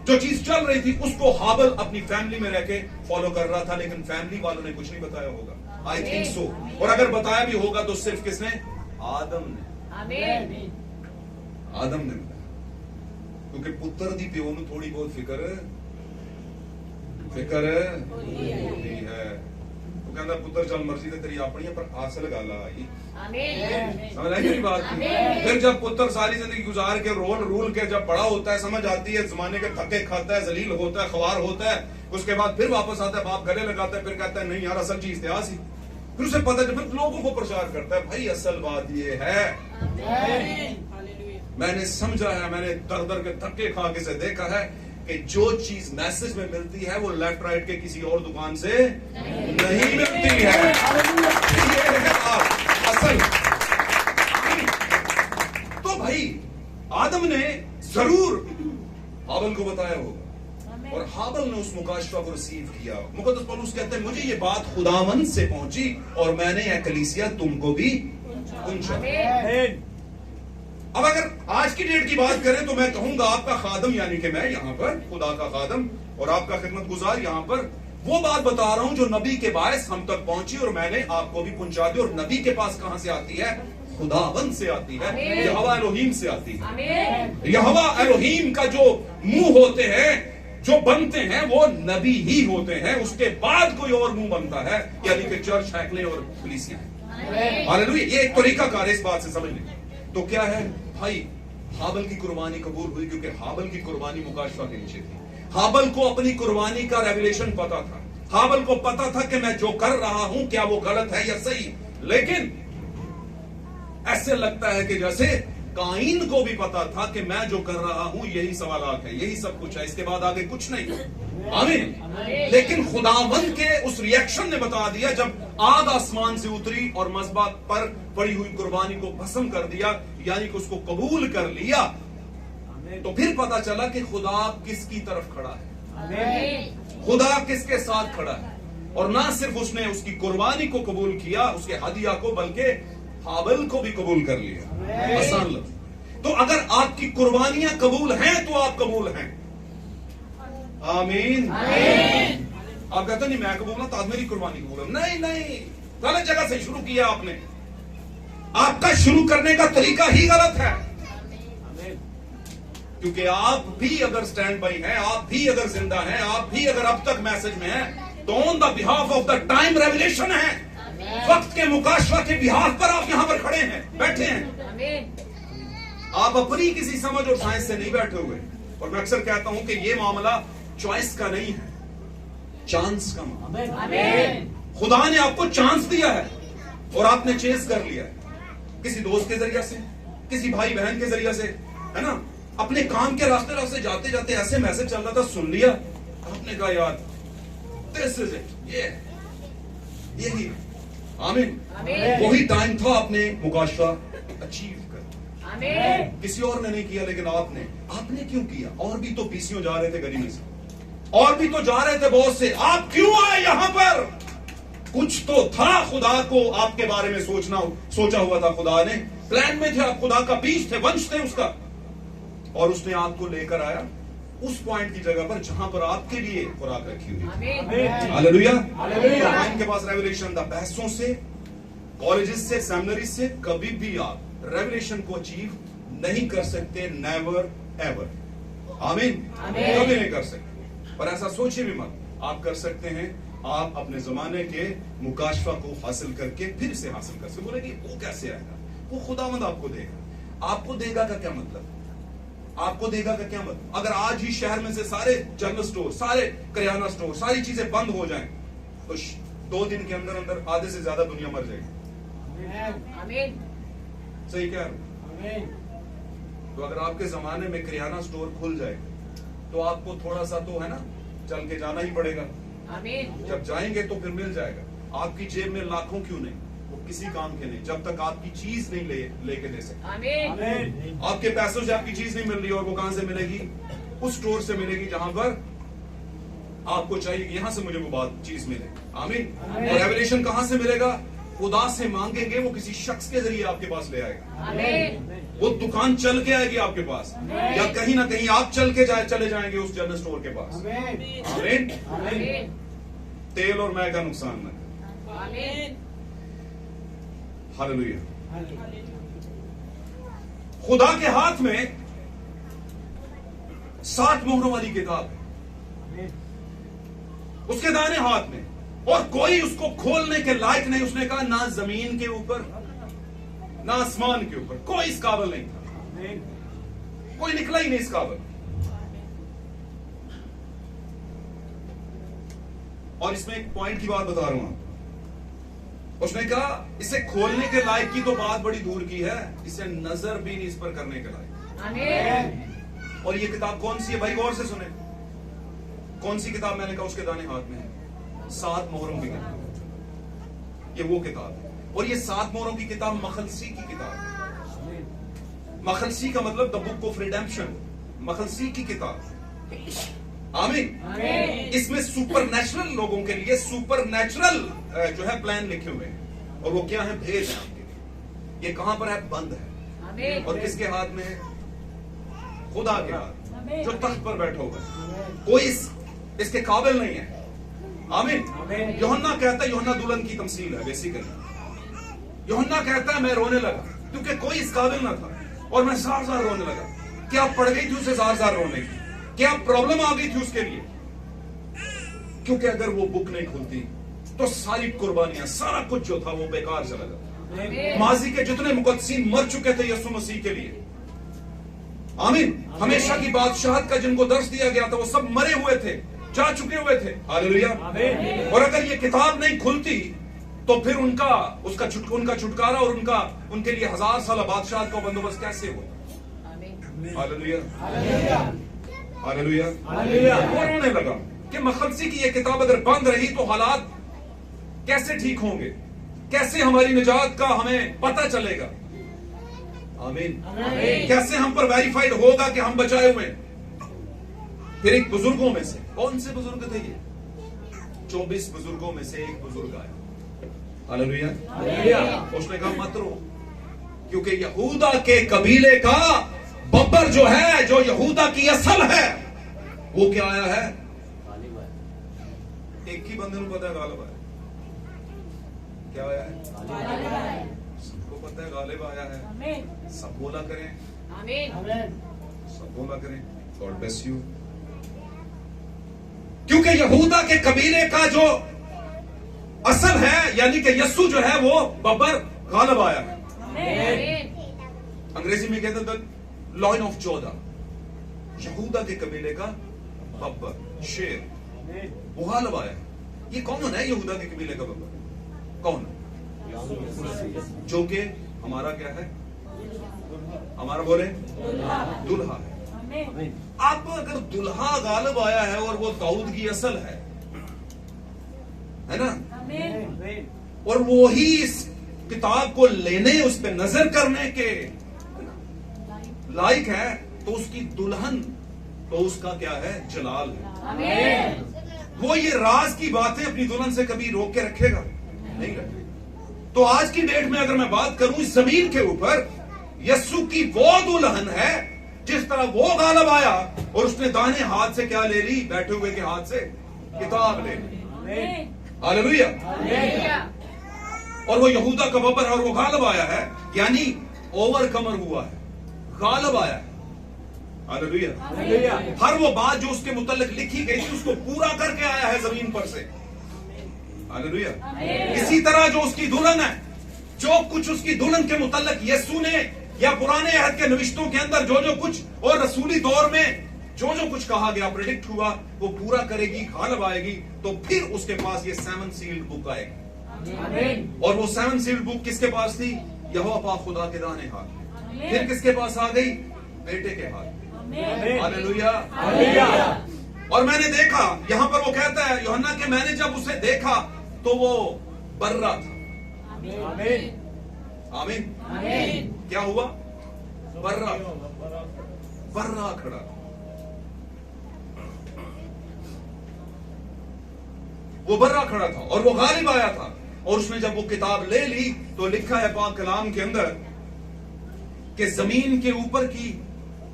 [SPEAKER 4] जो चीज चल रही थी उसको हाबल अपनी फैमिली में रह के फॉलो कर रहा था, लेकिन फैमिली वालों ने कुछ नहीं बताया होगा, आई थिंक सो। और अगर बताया भी होगा तो सिर्फ किसने? आदम ने। आदम ने बताया, क्योंकि पुत्र दी प्यो नूं थोड़ी बहुत फिक्र होती है। तो कहता पुत्र चल मर्जी तो तेरी अपनी है, पर असल गल आई। समझ आई मेरी बात? फिर जब पुत्र सारी जिंदगी गुजार के रूल के जब बड़ा होता है, समझ आती है, जमाने के धक्के खाता है, जलील होता है, ख्वार होता है, उसके बाद फिर वापस आता है, बाप गले लगाता है, फिर कहता है नहीं यार असल चीज इतिहास ही। फिर उसे पता है, फिर लोगों को प्रचार करता है, भाई असल बात ये है, मैंने समझा है, मैंने दर दर के धक्के खा के से देखा है कि जो चीज मैसेज में मिलती है वो लेफ्ट राइट के किसी और दुकान से नहीं मिलती है। ये है असल। तो भाई आदम ने जरूर हाबल को बताया होगा, और हाबल ने उस मुकाशफा को रिसीव किया। मुकद्दस पौलुस कहते हैं मुझे ये बात खुदावंद से पहुंची और मैंने यह कलीसिया तुमको भी पहुंचा। अब अगर आज की डेट की बात करें तो मैं कहूंगा आपका खादम, यानी कि मैं यहां पर खुदा का खादम और आपका खिदमत गुजार यहां पर वो बात बता रहा हूं जो नबी के बायस हम तक पहुंची और मैंने आपको भी पहुंचा दी। और नबी के पास कहां से आती है? खुदावंद से आती है, यहोवा एलोहीम से आती है। यहोवा एलोहीम का जो मुंह होते हैं, जो बनते हैं, वो नबी ही होते हैं, उसके बाद कोई और मुंह बनता है, यानी कि चर्च, हैकले और कलीसिया। हालेलुया। ये एक तरीकाकार इस बात से समझने। तो क्या है भाई, हाबल की कुर्बानी कबूल हुई क्योंकि हाबल की कुर्बानी मुकाशफा के नीचे थी। हाबल को अपनी कुर्बानी का रेवलेशन पता था, हाबिल को पता था कि मैं जो कर रहा हूं क्या वो गलत है या सही, लेकिन ऐसे लगता है कि जैसे काइन को भी पता था कि मैं जो कर रहा हूं यही सवालात है, यही सब कुछ है, इसके बाद आगे कुछ नहीं। आमीन। लेकिन खुदावंद के उस रिएक्शन ने बता दिया, जब आग आसमान से उतरी और मज़बा पर पड़ी हुई कुर्बानी को भस्म कर दिया, यानी कि उसको कबूल कर लिया, तो फिर पता चला कि खुदा किसकी तरफ खड़ा है, खुदा किसके साथ खड़ा है। और ना सिर्फ उसने उसकी कुर्बानी को कबूल किया, उसके हदिया को, बल्कि हाबिल को भी कबूल कर लिया। आसान लफ्ज़। तो अगर आपकी कुर्बानियां कबूल हैं तो आप कबूल हैं। आमीन। आप कहते नहीं मैं कबूल ना तो मेरी कुर्बानी कबूल है। नहीं नहीं, गलत जगह से शुरू किया आपने। आपका शुरू करने का तरीका ही गलत है, क्योंकि आप भी अगर स्टैंड बाई हैं, आप भी अगर जिंदा हैं, आप भी अगर अब तक मैसेज में हैं, तो on the behalf of the time revelation है, वक्त के मुकाशवा के बिहाफ पर आप यहां पर खड़े हैं, बैठे हैं। आप अपनी किसी समझ और साइंस से नहीं बैठे हुए। और मैं अक्सर कहता हूं कि यह मामला चॉइस का नहीं है, चांस का मामला। खुदा ने आपको चांस दिया है और आपने चेस कर लिया है, किसी दोस्त के जरिए से, किसी भाई बहन के जरिए से, है ना, अपने काम के रास्ते जाते जाते ऐसे मैसेज चल रहा था, सुन लिया, आपने कहा यार दिस इज इट, यही। आमीन। वही टाइम था आपने मुकाशवा अचीव कर। किसी और ने नहीं किया, लेकिन आपने क्यों किया? और भी तो पीसीओ जा रहे थे गरीबी से, और भी तो जा रहे थे बहुत से, आप क्यों आए यहां पर? कुछ तो था खुदा को आपके बारे में सोचा हुआ था, खुदा ने प्लान में थे, आप खुदा का बीज थे, वंश थे उसका, और उसने आपको लेकर आया उस पॉइंट की जगह पर जहां पर आपके लिए खुराक रखी हुई है। हालेलुया। इनके पास रेवलेशन था। बहसों से, कॉलेजेस से, सेमिनरी से कभी भी आप रेवलेशन को अचीव नहीं कर सकते, नेवर एवर। आमीन। कभी नहीं कर सकते। पर ऐसा सोचिए भी मत, आप कर सकते हैं। आप अपने जमाने के मुकाशफा को हासिल करके फिर से हासिल कर सकते। बोलेंगे वो कैसे आएगा? वो खुदावंद आपको देगा। आपको देगा का क्या मतलब? आपको देगा का क्या मतलब? अगर आज ही शहर में से सारे जनरल स्टोर, सारे किराना स्टोर, सारी चीजें बंद हो जाएं, तो 2 दिन के अंदर अंदर आधे से ज्यादा दुनिया मर जाएगी। सही कह रहे हो? तो अगर आपके जमाने में किराना स्टोर खुल जाए तो आपको थोड़ा सा तो है ना चल के जाना ही पड़ेगा। जब जाएंगे तो फिर मिल जाएगा। आपकी जेब में लाखों क्यों नहीं, वो किसी काम के नहीं, जब तक आपकी चीज नहीं लेके दे सकते। आपके पैसों से आपकी चीज नहीं मिल रही, और वो कहां से मिलेगी? उस स्टोर से मिलेगी जहां पर आपको चाहिए, यहां से मुझे वो चीज मिले। आमीन। और रेवलेशन कहां से मिलेगा? खुदा से मांगेंगे, वो किसी शख्स के जरिए आपके पास ले आएगा। वो दुकान चल के आएगी आपके पास, या कहीं ना कहीं आप चले जाएंगे उस जनरल स्टोर के पास। आमीन। तेल और मैं का नुकसान न करे। हालेलुया। खुदा के हाथ में 7 मोहरों वाली किताब है, उसके दाहिने हाथ में, और कोई उसको खोलने के लायक नहीं। उसने कहा ना जमीन के ऊपर, ना आसमान के ऊपर कोई इस काबिल नहीं था, कोई निकला ही नहीं इस काबिल। और इसमें एक पॉइंट की बात बता रहा हूं आपको। उसने कहा इसे खोलने के लायक की तो बात बड़ी दूर की है, इसे नजर भी नहीं इस पर करने के लायक। और ये किताब कौन सी है भाई? गौर से सुने। कौन सी किताब? मैंने कहा उसके दाने हाथ में है, 7 मोहरों की किताब। ये वो किताब है, और ये 7 मोहरों की किताब मखलसी की किताब है। मखलसी का मतलब द बुक ऑफ रिडेम्पशन, मखलसी की किताब। आमीन। इसमें सुपर नेचुरल लोगों के लिए सुपर नेचुरल जो है प्लान लिखे हुए हैं, और वो क्या है? भेद है आपके लिए। ये कहां पर है? बंद है। और किसके हाथ में है? खुदा के हाथ, जो तख्त पर बैठा हुआ है। कोई इसके काबिल नहीं है। आमीन। यूहन्ना कहता है, यूहन्ना दुल्हन की तमसील है बेसिकली। यूहन्ना कहता है मैं रोने लगा क्योंकि कोई इस काबिल ना था, और मैं जार रोने लगा। क्या पड़ गई थी उसे जार रोने की? क्या प्रॉब्लम आ गई थी उसके लिए? क्योंकि अगर वो बुक नहीं खुलती तो सारी कुर्बानियां, सारा कुछ जो था वो बेकार चला जाता। माजी के जितने मुकद्दसीन मर चुके थे यीशु मसीह के लिए, आमीन, हमेशा की बादशाहत का जिनको दर्श दिया गया था, वो सब मरे हुए थे। जा चुके हुए थे। हालेलुया। और अगर ये किताब नहीं खुलती तो फिर उनका छुटकारा और उनके लिए 1000 साल बादशाह का बंदोबस्त कैसे होता। Hallelujah, hallelujah. वो रोने लगा कि मखलसी की ये किताब अगर बंद रही तो हालात कैसे ठीक होंगे, कैसे हमारी निजात का हमें पता चलेगा। आमीन। कैसे हम पर वेरीफाइड होगा कि हम बचाए हुए हैं। फिर एक बुजुर्गों में से, कौन से बुजुर्ग थे ये? 24 बुजुर्गों में से एक बुजुर्ग आया। हालेलुया। उसने कहा मत रो, क्योंकि यहूदा के कबीले का बब्बर जो है, जो यहूदा की असल है, वो क्या आया है? एक ही बंदे को पता है गालिब आया। क्या आया है? सबको पता है गालिब आया है। सब बोला करें, सब बोला करें, गॉड ब्लेस यू। क्योंकि यहूदा के कबीले का जो असल है, यानी कि यस्सु जो है, वो बब्बर गालिब आया है। अंग्रेजी में कहते हैं लॉयन ऑफ जोधा, यहूदा के कबीले का बब्बर, शेर, वो गालिब आया है। ये कौन है यहूदा के कबीले का बब्बर? कौन? जो कि हमारा क्या है? हमारा बोले दुल्हा है। अब अगर दुल्हा गालिब आया है और वो दाऊद की असल है ना, और वो ही इस किताब को लेने, उस पर नजर करने के लायक है, तो उसकी दुल्हन तो उसका क्या है? जलाल है। वो ये राज की बातें अपनी दुल्हन से कभी रोक के रखेगा? नहीं रखेगा। तो आज की डेट में अगर मैं बात करूं, इस जमीन के ऊपर यस्सु की वो दुल्हन है, जिस तरह वो गालिब आया और उसने दाहिने हाथ से क्या ले ली? बैठे हुए के हाथ से किताब ले ली। हालेलुया। और वो यहूदा का बब्बर है और वो गालिब आया है, यानी ओवरकमर हुआ है, गालिब आया है। हालेलुया। हर वो बात जो उसके मुतल्लिक लिखी गई थी उसको पूरा करके आया है जमीन पर से। हालेलुया। इसी तरह जो उसकी दुल्हन है, जो कुछ उसकी दुल्हन के मुतल्लिक यस्सु ने या पुराने अहद के नविश्तों के अंदर जो जो कुछ और रसूली दौर में जो जो कुछ कहा गया, प्रेडिक्ट हुआ, वो पूरा करेगी, गालिब आएगी। तो फिर उसके पास ये 7 सील्ड बुक आएगी। और वो 7 सील्ड बुक किसके पास थी? यहोवा पाक खुदा के दाहिने हाथ। फिर किसके पास आ गई? बेटे के हाथ। हालेलुया। और मैंने देखा, यहां पर वो कहता है यूहन्ना के, मैंने जब उसे देखा तो वो बर्रा था। आमीन। क्या हुआ? बर्रा, बर्रा खड़ा। वो बर्रा खड़ा था और वो गालिब आया था। और उसने जब वो किताब ले ली तो लिखा है पाक कलाम के अंदर कि जमीन के ऊपर की,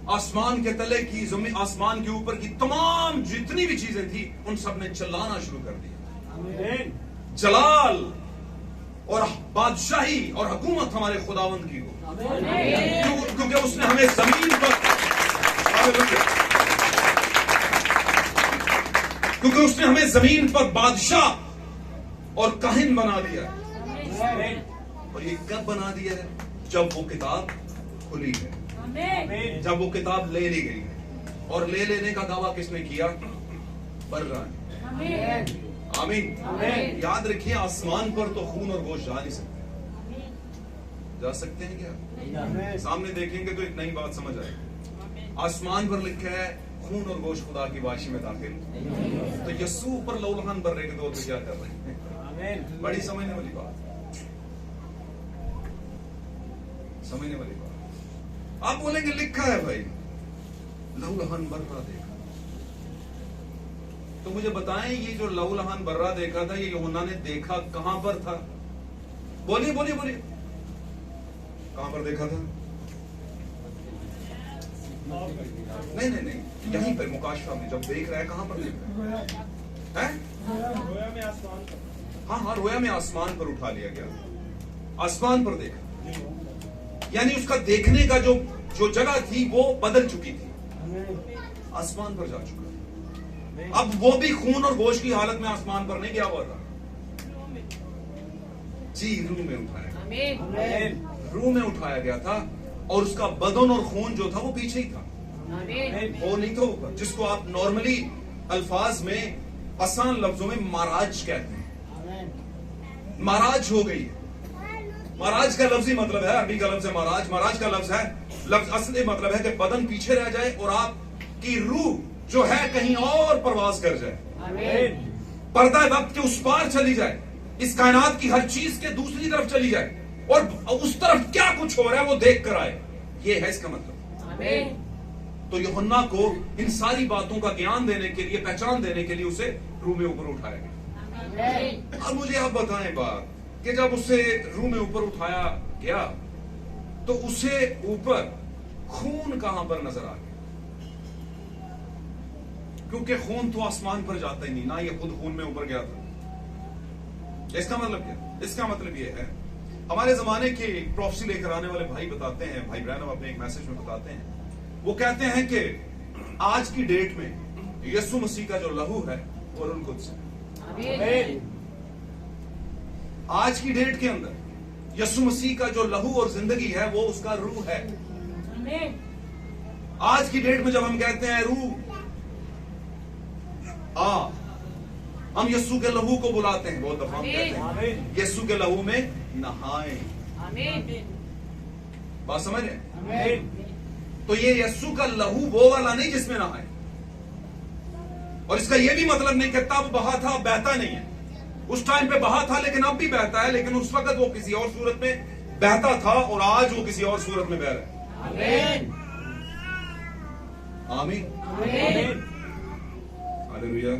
[SPEAKER 4] आसमान के तले की, जमीन आसमान के ऊपर की तमाम जितनी भी चीजें थी, उन सब ने चिल्लाना शुरू कर दिया। जलाल और बादशाही और हुकूमत हमारे खुदावंद की हो, क्योंकि उसने हमें जमीन पर, क्योंकि उसने हमें जमीन पर बादशाह और काहिन बना दिया। और ये कब बना दिया है? जब वो किताब खुली है, जब वो किताब ले ली गई है। और ले लेने का दावा किसने किया? बर्रा ने। आमीन। याद रखिए, आसमान पर तो खून और गोश्त जा नहीं सकते। जा सकते हैं क्या? सामने देखेंगे तो एक नई बात समझ आएगी। आसमान पर लिखा है खून और गोश्त खुदा की वाशी में दाखिल। तो यस्सु ऊपर लौलहान बर्रे के दौर पे क्या कर रहे हैं? बड़ी समझने वाली बात, समझने वाली बात। आप बोलेंगे लिखा है भाई लौलहान बर्रा देखा, तो मुझे बताएं ये जो लौलहान बर्रा देखा था, ये यूहन्ना ने देखा कहां पर था? बोलिए बोलिए बोलिए, कहां पर देखा था? नहीं नहीं नहीं, यहीं पर मुकाशफा में जब देख रहा है, कहां पर देख रहा है? रोया में आसमान पर। हाँ, रोया में आसमान पर उठा लिया गया, आसमान पर देखा। यानी उसका देखने का जो जगह थी वो बदल चुकी थी, आसमान पर जा चुका। अब वो भी खून और गोश्त की हालत में आसमान पर नहीं गया हुआ था जी, रूह में उठाया, रूह में उठाया गया था। और उसका बदन और खून जो था वो पीछे ही था, वो नहीं था ऊपर, जिसको आप नॉर्मली अल्फाज में, आसान लफ्जों में महाराज कहते हैं। महाराज हो गई। महाराज का लफ्जी मतलब है, अरबी का लफ्ज है महाराज। महाराज का लफ्ज है, लफ्ज असली मतलब है कि बदन पीछे रह जाए और आपकी रूह जो है कहीं और परवाज कर जाए, पर्दा वक्त के उस पार चली जाए, इस कायनात की हर चीज के दूसरी तरफ चली जाए और उस तरफ क्या कुछ हो रहा है वो देख कर आए। ये है इसका मतलब। तो यूहन्ना को इन सारी बातों का ज्ञान देने के लिए, पहचान देने के लिए उसे रूह में ऊपर उठाया गया। अब मुझे आप बताएं बात कि जब उसे रूह में ऊपर उठाया गया तो उसे ऊपर खून कहां पर नजर आ गया? क्योंकि खून तो आसमान पर जाता ही नहीं, ना ये खुद खून में ऊपर गया था। इसका मतलब क्या? इसका मतलब ये है, हमारे जमाने के प्रोफेसी लेकर आने वाले भाई बताते हैं, भाई ब्रैनम अपने एक मैसेज में बताते हैं, वो कहते हैं कि आज की डेट में यीशु मसीह का जो लहू है वो रूहुल कुद्स है। आज की डेट के अंदर यीशु मसीह का जो लहू और जिंदगी है वो उसका रूह है। आज की डेट में जब हम कहते हैं रूह हम यीशु के लहू को बुलाते हैं, बहुत दफा हम कहते हैं यीशु के लहू में नहाएं। बात समझ रहे? तो ये यीशु का लहू वो वाला नहीं जिसमें नहाए, और इसका ये भी मतलब नहीं कि तब बहा था अब बहता नहीं है। उस टाइम पे बहा था लेकिन अब भी बहता है, लेकिन उस वक्त वो किसी और सूरत में बहता था और आज वो किसी और सूरत में बह रहा है। आमीन, हालेलुया।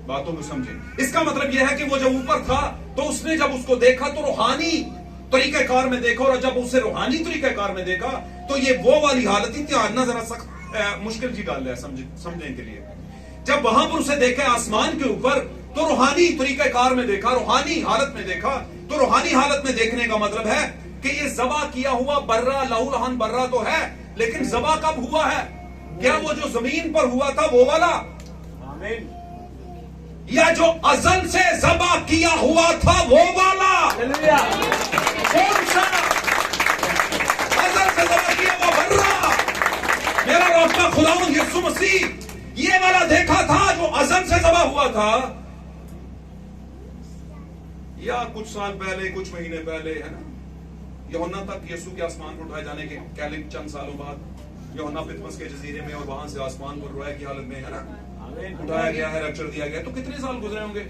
[SPEAKER 4] बातों को समझे। इसका मतलब यह है कि वो जब ऊपर था तो उसने जब उसको देखा तो रूहानी तरीकाकार में देखा, और जब उसे रूहानी तरीकाकार में देखा तो ये वो वाली हालत ही थी ना, जरा सख्त मुश्किल जी डाल है समझने के लिए। जब वहां पर उसे देखा आसमान के ऊपर तो रूहानी तरीकाकार में देखा, रूहानी हालत में देखा। तो रूहानी हालत में देखने का मतलब है कि ये ज़बा किया हुआ बर्रा, लहूलहान बर्रा तो है, लेकिन ज़बा कब हुआ है? क्या वो जो जमीन पर हुआ था वो वाला, या जो अज़ल से ज़बा किया हुआ था वो वाला? कौन सा? अज़ल से ज़बा किया हुआ बर्रा, मेरा रब का खुदावंद यीशु मसीह ये वाला देखा था जो अज़ल से ज़बा हुआ था, या कुछ साल पहले, कुछ महीने पहले, है ना, यूहन्ना तक यीशु के आसमान पर उठाए जाने के चंद सालों बाद यूहन्ना पितमस के जजीरे में और वहां से आसमान पर रोया की हालत में, है ना, उठाया गया है, रप्चर दिया गया। तो कितने साल गुजरे होंगे?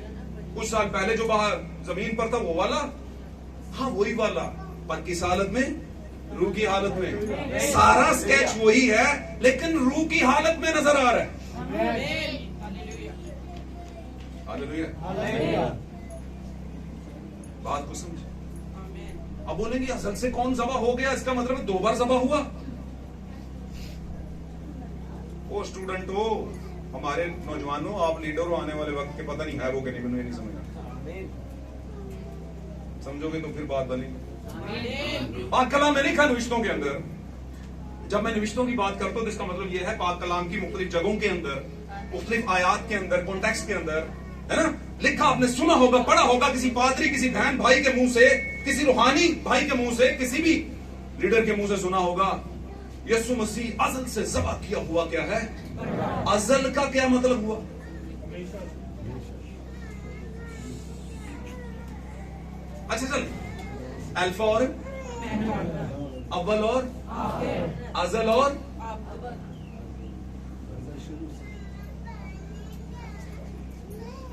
[SPEAKER 4] कुछ साल पहले जो बाहर जमीन पर था वो वाला, हाँ वही वाला, पर किस हालत में? रूह की हालत में। सारा स्केच वही है लेकिन रूह की हालत में नजर आ रहा है। हालेलुया। बात को समझे। अब बोलेंगे असल से कौन ज़बा हो गया? इसका मतलब दो बार ज़बा हुआ। ओ स्टूडेंट हो, हमारे नौजवानों, आप लीडर हो आने वाले वक्त के, पता नहीं है वो कि नहीं, मैंने नहीं समझा। समझोगे तो फिर बात बनेगी। पाक कलाम में लिखा नविश्तों के अंदर, जब मैं नविश्तों की बात करता हूं तो इसका मतलब यह है पाक कलाम की मुख्तलिफ जगहों के अंदर, मुख्तलिफ आयात के अंदर, कॉन्टेक्स्ट के अंदर, है ना, लिखा आपने सुना होगा, पढ़ा होगा, किसी पादरी, किसी बहन भाई के मुंह से, किसी रूहानी भाई के मुंह से, किसी भी लीडर के मुंह से सुना होगा, यीशु मसीह अज़ल से ज़बा किया हुआ क्या है? अज़ल का क्या मतलब हुआ? अच्छा चल, अल्फा और अव्वल और अज़ल और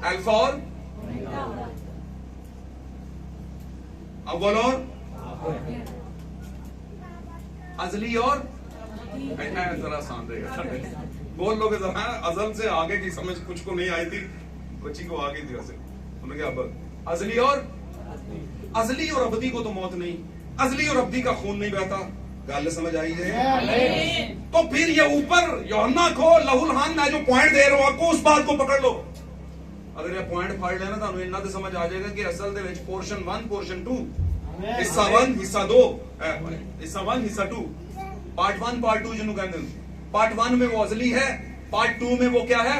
[SPEAKER 4] अल्फा और अव्वल और अज़ली और जरा आसान रहेगा, बोल लोगे जरा। अज़ल से आगे की समझ कुछ को नहीं आई थी, बच्ची को आ गई थी वैसे, उन्होंने क्या अज़ली और अज़ली और अबदी को तो मौत नहीं, अज़ली और अबदी का खून नहीं बहता। गल समझ आई है? तो फिर ये ऊपर यूहन्ना को लहूलहान मैं जो पॉइंट दे रहा हूं आपको, उस बात को पकड़ लो। अगर ये पॉइंट फाड़ लेना तो इन्ना तो समझ आ जाएगा कि असल दे विच पोर्शन 1 पोर्शन 2, हिस्सा 1 हिस्सा 2, हिस्सा 1 हिस्सा 2, पार्ट 1 पार्ट 2 जिन्हों कहते हैं। पार्ट 1 में वो अज़ली है, पार्ट 2 में वो क्या है?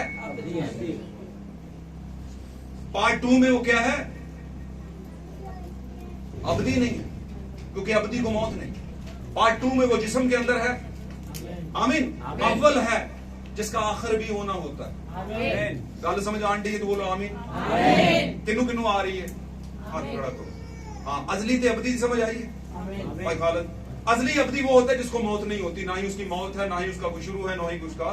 [SPEAKER 4] पार्ट 2 में वो क्या है? अबदी नहीं है, क्योंकि अबदी को मौत नहीं। पार्ट 2 में वो जिस्म के अंदर है, आमीन, अव्वल है, जिसका आखिर भी होना होता है। गल समझ आंटी तो बोलो आमीन। किन्नू किन्नू आ रही है, हाथ खड़ा करो। हाँ, अजली ते अबदी समझ आई है भाई खालिद। अजली अबदी वो होता है जिसको मौत नहीं होती, ना ही उसकी मौत है, ना ही उसका कोई शुरू है, ना ही उसका।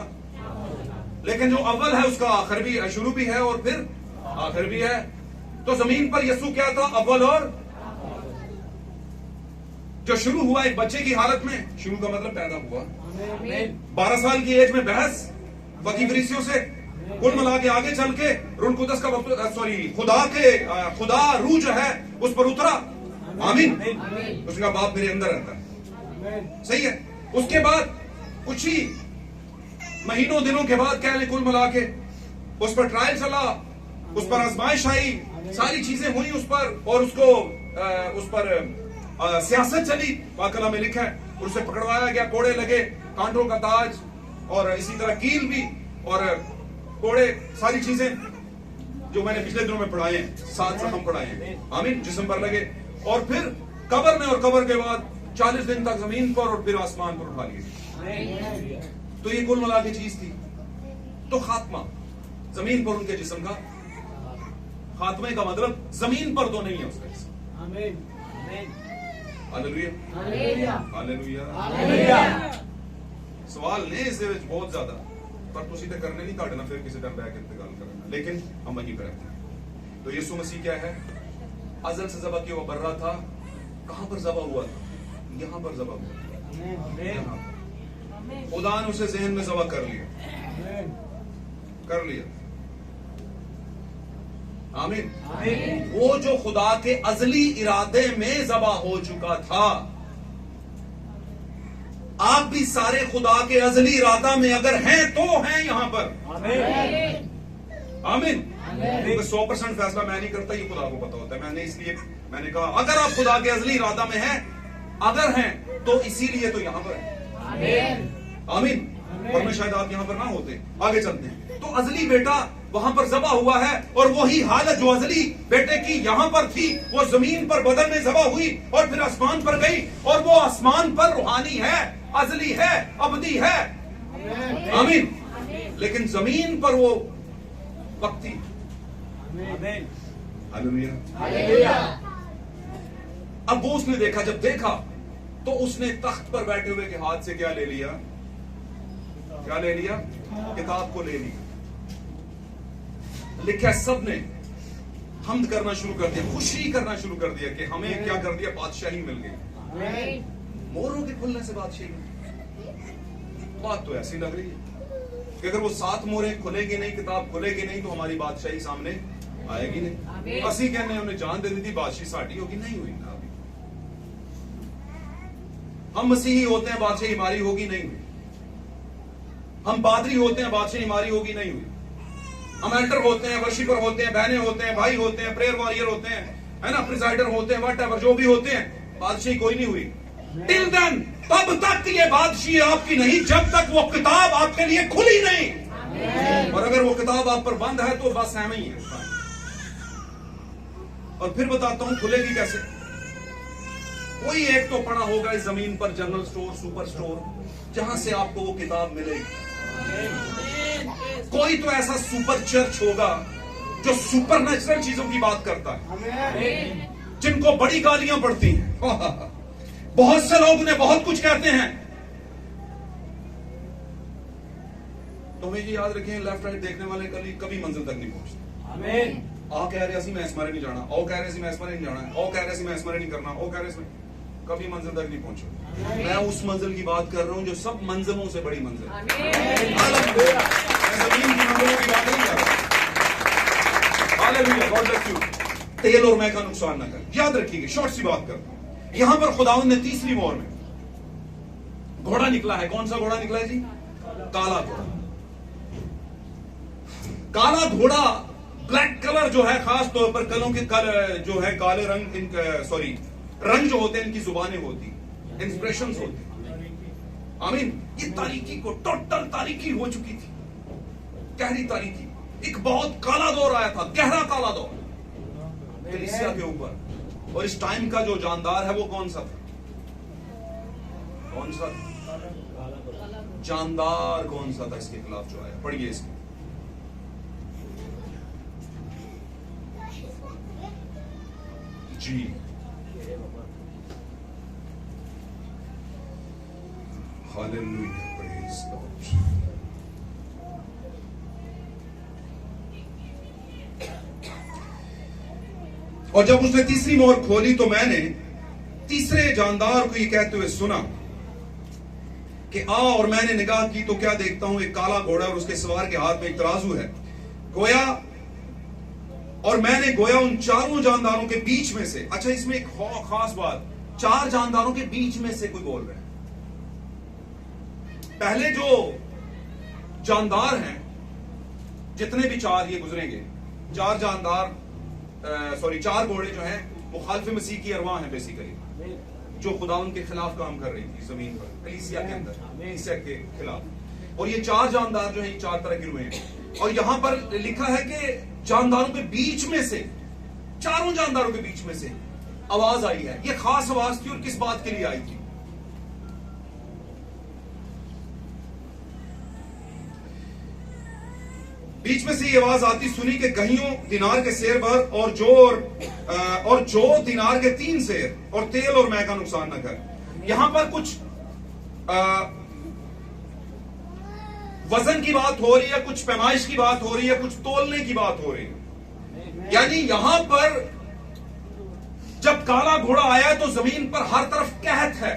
[SPEAKER 4] लेकिन जो अव्वल है उसका आखिर भी, शुरू भी है और फिर आखिर भी है। तो जमीन पर यीशु क्या था? अव्वल और जो शुरू हुआ एक बच्चे की हालत में, शुरू का मतलब पैदा हुआ। 12 साल की एज में बहस वकी फरीसियों से, कुल मिला के आगे चल के रूह कुदस का खुदा रूह जो है उस पर उतरा। आमीन। उसने कहा बाप मेरे अंदर रहता है, सही है। उसके बाद कुछ ही महीनों दिनों के बाद कह ले कुल मिला के उस पर ट्रायल चला, उस पर आजमाइश आई, सारी चीजें हुई उस पर, और उसको उस पर सियासत चली, वाकला में लिखा है। और उसे पकड़वाया गया, कोड़े लगे, कांटों का ताज और इसी तरह कील भी और कोड़े, सारी चीजें जो मैंने पिछले दिनों में पढ़ाए हैं, 7 रकम पढ़ाए हैं। आमीन। जिस्म पर लगे और फिर कब्र में, और कब्र के बाद 40 दिन तक जमीन पर और फिर आसमान पर उठा लिए। तो ये कुल मिला के चीज थी। तो खात्मा जमीन पर उनके जिस्म का, खात्मे का मतलब जमीन पर तो नहीं है उसका जिस्म। Hallelujah, hallelujah. सवाल ने इस बहुत ज्यादा, पर तुसी तो करने नहीं, काटना फिर किसी टाइम बैक इंतकाल करना, लेकिन हम वहीं पर रहते हैं। तो यीशु मसीह क्या है? अजल से जबा क्यों बर रहा था? कहां पर जबा हुआ था? यहां पर जबा हुआ। खुदा ने उसे जहन में जबा कर लिया, कर लिया। आमीन। वो जो खुदा के अजली इरादे में जबा हो चुका था, आप भी सारे खुदा के अजली इरादा में अगर हैं तो हैं यहां पर। आमीन। 100% फैसला मैं नहीं करता, ये खुदा को पता होता है। मैंने कहा अगर आप खुदा के अजली इरादा में हैं, अगर हैं तो इसीलिए तो यहां पर है। आमीन। वरना शायद आप यहां पर ना होते। आगे चलते हैं। तो अजली बेटा वहां पर ज़बा हुआ है, और वही हालत जो अजली बेटे की यहां पर थी, वो जमीन पर बदन में ज़बा हुई और फिर आसमान पर गई। और वो आसमान पर रूहानी है, अजली है, अबदी है। आमीन। लेकिन जमीन पर वो वक्ती। हालेलुया। अब वो उसने देखा, जब देखा तो उसने तख्त पर बैठे हुए के हाथ से क्या ले लिया? क्या ले लिया? किताब को ले लिया। लिखा सबने हमद करना शुरू कर दिया, खुशी करना शुरू कर दिया कि हमें क्या कर दिया? बादशाही मिल गई। मोहरों के खुलने से बादशाही मिल गई। बात तो ऐसी लग रही है कि अगर वो 7 मोहरें खुलेगी नहीं, किताब खुलेगी नहीं, तो हमारी बादशाही सामने आएगी नहीं। असी कहने उन्हें जान दे दी थी बादशाही साड़ी होगी, नहीं हुई ना। अभी हम मसीही होते हैं, बादशाही हमारी होगी, नहीं हुई। हम पादरी होते हैं, बादशाही हमारी होगी, नहीं हुई। हम एल्टर होते हैं, वर्शिपर होते हैं, बहनें होते हैं, भाई होते हैं, प्रेयर वॉरियर होते हैं, है ना, प्रिसाइडर होते हैं, व्हाटएवर जो भी होते हैं, बादशाही कोई नहीं हुई। टिल देन, तब तक ये बादशाही आपकी नहीं जब तक वो किताब आपके लिए खुली नहीं। और अगर वो किताब आप पर बंद है तो बस ऐसा ही है। और फिर बताता हूं खुलेगी कैसे। कोई एक तो पड़ा होगा इस जमीन पर, जनरल स्टोर, सुपर स्टोर, जहां से आपको वो किताब मिलेगी। कोई तो ऐसा सुपर चर्च होगा जो सुपर नेचुरल चीजों की बात करता है, जिनको बड़ी गालियां पड़ती हैं। बहुत से लोग उन्हें बहुत कुछ कहते हैं। तो हमें ये याद रखें, लेफ्ट राइट देखने वाले कभी मंजिल तक नहीं पहुंचते। आ कह रहे सी मैं इस मारे नहीं जाना, ओ कह रहे सी मैं इस मारे नहीं जाना, ओ कह रहे सी मैं इस मारे नहीं करना, ओ कह रहे सी कभी मंजिल तक नहीं पहुंचो। मैं उस मंजिल की बात कर रहा हूं जो सब मंजिलों से बड़ी मंजिल। मैं जमीन की मंजिलों की बात नहीं कर रहा। Hallelujah, God bless you. तेल और मैं का नुकसान ना कर। याद रखिएगा, शॉर्ट सी बात कर। यहां पर खुदावंद ने तीसरी मोहर में घोड़ा निकला है। कौन सा घोड़ा निकला है जी? काला घोड़ा। काला घोड़ा, ब्लैक कलर जो है, खास तौर पर कलों के कलर जो है, काले रंग, रंग जो होते हैं, इनकी जुबानें होती, इंस्पिरेशंस होती। आमीन। ये तारीकी को टोटल तारीकी हो चुकी थी, गहरी तारीकी। एक बहुत काला दौर आया था, गहरा काला दौर कलीसिया के ऊपर। और इस टाइम का जो जानदार है वो कौन सा था? कौन सा जानदार कौन सा था इसके खिलाफ जो आया? पढ़िए इसको। जी हालेलुया, प्रेज़ गॉड। और जब उसने तीसरी मोहर खोली तो मैंने तीसरे जानदार को ये कहते हुए सुना कि आ, और मैंने निगाह की तो क्या देखता हूं, एक काला घोड़ा और उसके सवार के हाथ में एक तराजू है। गोया और मैंने गोया उन चारों जानदारों के बीच में से, अच्छा इसमें एक खास बात, 4 जानदारों के बीच में से कोई बोल रहे हैं। पहले जो जानदार हैं, जितने भी 4 ये गुजरेंगे, 4 जानदार, 4 घोड़े जो हैं वो खालिफ मसीह की अरवाह हैं बेसिकली, जो खुदा उनके खिलाफ काम कर रही थी जमीन पर, कलीसिया के अंदर, कलीसिया के खिलाफ। और ये 4 जानदार जो हैं, ये 4 तरह के रुए हैं। और यहां पर लिखा है कि जानदारों के बीच में से, चारों जानदारों के बीच में से आवाज आई है। ये खास आवाज थी और किस बात के लिए आई थी? बीच में से ये आवाज आती सुनी कि कहियों दिनार के सेर भर और जो दिनार के 3 सेर और तेल और मैं का नुकसान न कर। यहां पर कुछ वजन की बात हो रही है, कुछ पैमाइश की बात हो रही है, कुछ तोलने की बात हो रही है। यानी यहां पर जब काला घोड़ा आया तो जमीन पर हर तरफ कहत है।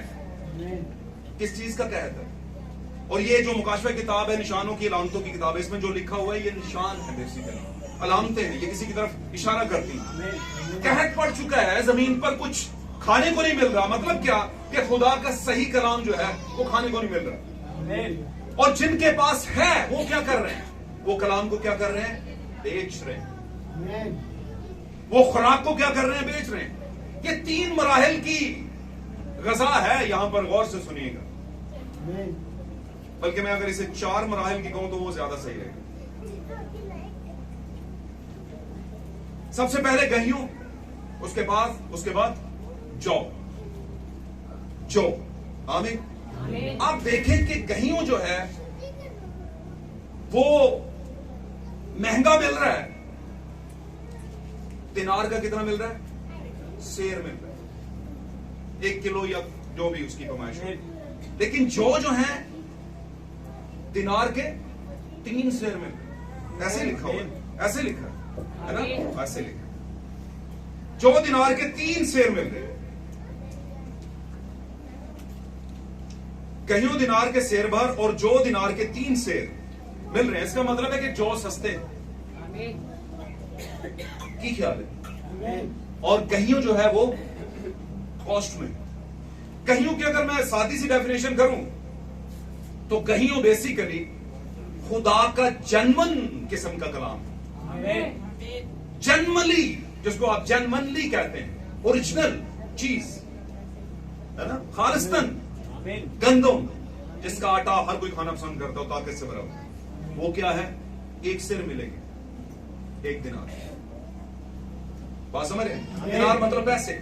[SPEAKER 4] किस चीज का कहत है? और ये जो मुकाशफा किताब है, निशानों की अलामतों की किताब है, इसमें जो लिखा हुआ है ये निशान है, बेसिकली अलामतें हैं, ये किसी की तरफ इशारा करती हैं। कहत पड़ चुका है, जमीन पर कुछ खाने को नहीं मिल रहा। मतलब क्या कि खुदा का सही कलाम जो है वो खाने को नहीं मिल रहा। और जिनके पास है वो क्या कर रहे हैं? वो कलाम को क्या कर रहे हैं? बेच रहे हैं। वो खुराक को क्या कर रहे हैं? बेच रहे हैं। ये 3 मराहिल की गजा है, यहां पर गौर से सुनिएगा। बल्कि मैं अगर इसे 4 मराहिल की कहूं तो वो ज्यादा सही रहेगा। सबसे पहले गहियों, उसके बाद जौ। आमीन। आप देखें कि गहियों जो है वो महंगा मिल रहा है। दिनार का कितना मिल रहा है? सेर मिल रहा है, 1 किलो या जो भी उसकी पैमाइश है। लेकिन जो है दिनार के 3 सेर मिल रहे। ऐसे लिखा हुआ है, ऐसे लिखा है ना, ऐसे लिखा। जो दिनार के 3 सेर मिल रहे। कहियों दिनार के सेर भर और जो दिनार के 3 सेर मिल रहे हैं। इसका मतलब है कि जो सस्ते की ख्याल है, और कहियों जो है वो कॉस्ट में। कहियों की अगर मैं सादी सी डेफिनेशन करूं तो कहियों बेसिकली खुदा का जन्मन किस्म का कलाम, जनमली, जिसको आप जनमनली कहते हैं, ओरिजिनल चीज है ना, खालिस्तन गंदम, जिसका आटा हर कोई खाना पसंद करता हो, ताकत से भरा हो। वो क्या है? 1 सेर मिलेगी, 1 दिनार। बात समझ रहे हैं? दिनार मतलब पैसे।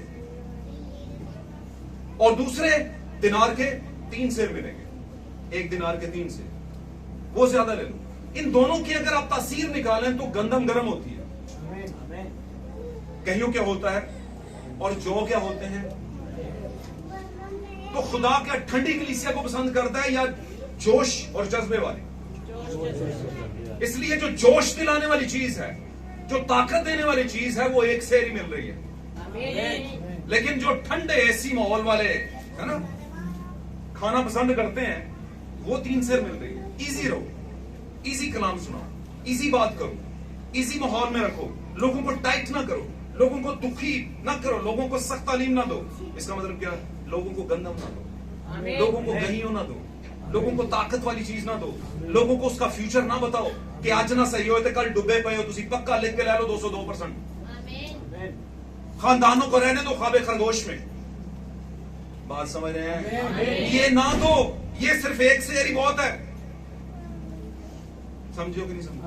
[SPEAKER 4] और दूसरे दिनार के 3 सेर मिलेंगे, 1 दिनार के 3 सेर। वो ज्यादा ले लो। इन दोनों की अगर आप तासीर निकालें तो गंदम गर्म होती है, कहियों क्या होता है, और जौ क्या होते हैं। तो खुदा क्या ठंडी कलीसिया को पसंद करता है या जोश और जज्बे वाली? इसलिए जो जोश दिलाने वाली चीज है, जो ताकत देने वाली चीज है, वो 1 सेर ही मिल रही है। लेकिन जो ठंडे एसी माहौल वाले है ना, खाना पसंद करते हैं, वो 3 सेर मिल रही है। इजी रहो, इजी कलाम सुनाओ, इजी बात करो, इजी माहौल में रखो, लोगों को टाइट ना करो, लोगों को दुखी ना करो, लोगों को सख्त तालीम ना दो। इसका मतलब क्या? लोगों को गंदम ना दो, लोगों को गहियों ना दो, लोगों को ताकत वाली चीज ना दो, लोगों को उसका फ्यूचर ना बताओ कि आज ना सही हो तो कल डुबे पे हो। तुसी पक्का लिख के ले लो 202%। खानदानों को रहने दो ख्वाबे खरगोश में। बात समझ रहे हैं? ये ना दो, ये सिर्फ 1 सेर ही बहुत है। समझियो कि नहीं समझ?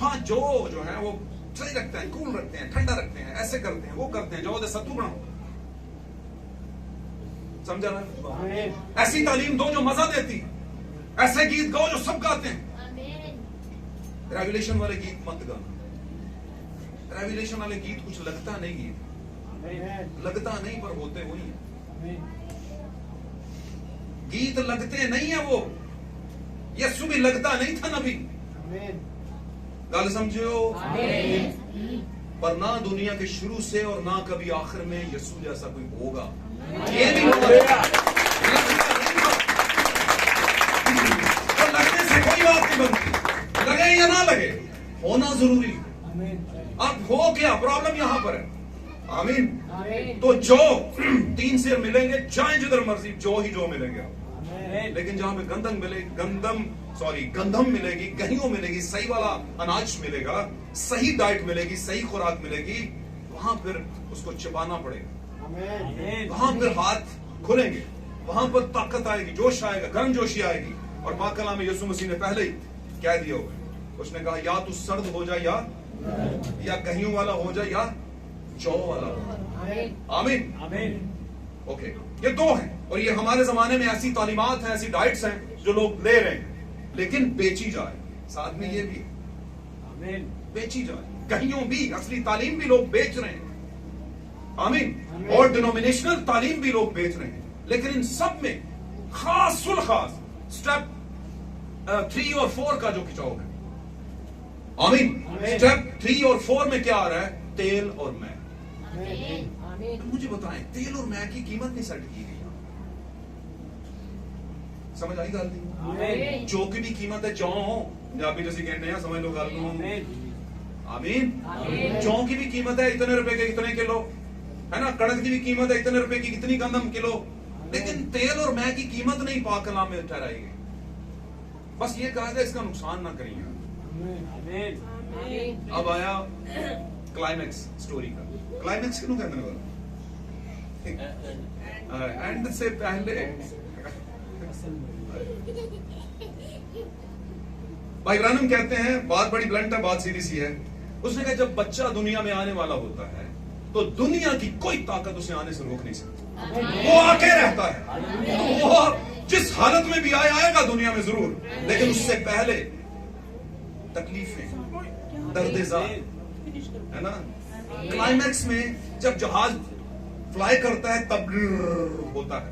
[SPEAKER 4] हाँ, जो है वो सही रखते हैं, कूल रखते हैं, ठंडा रखते हैं, ऐसे करते हैं, वो करते हैं, जो सत्तू बनाओ। समझा ना? ऐसी तालीम दो जो मजा देती है, ऐसे गीत गाओ जो सब गाते हैं। रेवलेशन वाले गीत मत गाना। रेवलेशन वाले गीत कुछ लगता नहीं गीत, लगता नहीं पर होते वही है। गीत लगते नहीं है वो। यीशु भी लगता नहीं था नबी। गल समझो। पर ना दुनिया के शुरू से और ना कभी आखिर में यीशु जैसा कोई होगा, ये भी होगा। तो लगने से कोई बात नहीं बनती, लगे या ना लगे, होना जरूरी। अब हो क्या, प्रॉब्लम यहां पर है। आमीन। तो जो 3 सिर मिलेंगे, चाहे जिधर मर्जी जो ही जो मिलेंगे आप, लेकिन जहां पे गंधम मिलेगी, गहियों मिलेगी, सही वाला अनाज मिलेगा, सही डाइट मिलेगी, सही खुराक मिलेगी, वहां फिर उसको छिपाना पड़ेगा। वहां फिर हाथ खुलेंगे, वहां पर ताकत आएगी, जोश आएगा, गर्मजोशी आएगी। और पाक कलाम में यीशु मसीह ने पहले ही कह दिया होगा, उसने कहा या तू सर्द हो जाए या गहियों वाला हो जाए या जौ वाला हो। आमीन। ओके, ये 2 हैं। और ये हमारे जमाने में ऐसी तालीमात हैं, ऐसी डाइट्स हैं जो लोग ले रहे हैं, लेकिन बेची जाए। साथ में ये भी है, बेची जाए। कहियों भी, असली तालीम भी लोग बेच रहे हैं। आमीन। और डिनोमिनेशनल तालीम भी लोग बेच रहे हैं। लेकिन इन सब में खास स्टेप 3 और 4 का जो खिंचाव है। आमीन। स्टेप 3 और 4 में क्या आ रहा है? तेल और मैं। मुझे बताएं, तेल और मैं की कीमत नहीं सेट की गई। समझ आई गल नहीं? जो की भी कीमत है, जौ पंजाबी जैसी कहते हैं, समझ लो गल। आमीन। जौ की भी कीमत है इतने रुपए के इतने किलो, है ना? कणक की भी कीमत है इतने रुपए की इतनी गंदम किलो। लेकिन तेल और मैं की कीमत नहीं पाक कलाम में ठहराई गई। बस ये कहा जाए इसका नुकसान ना करिए। अब आया क्लाइमैक्स स्टोरी का। क्लाइमैक्स क्यों कहने वाला? एंड से पहले भाई ब्रानम कहते हैं, बात बड़ी ब्लंट है, बात सीधी सी है। उसने कहा जब बच्चा दुनिया में आने वाला होता है तो दुनिया की कोई ताकत उसे आने से रोक नहीं सकती। वो आके रहता है, वो जिस हालत में भी आएगा दुनिया में जरूर, लेकिन उससे पहले तकलीफें, दर्द-ए-ज़ार, है ना? क्लाइमैक्स में जब जहाज फ्लाई करता है तब होता है,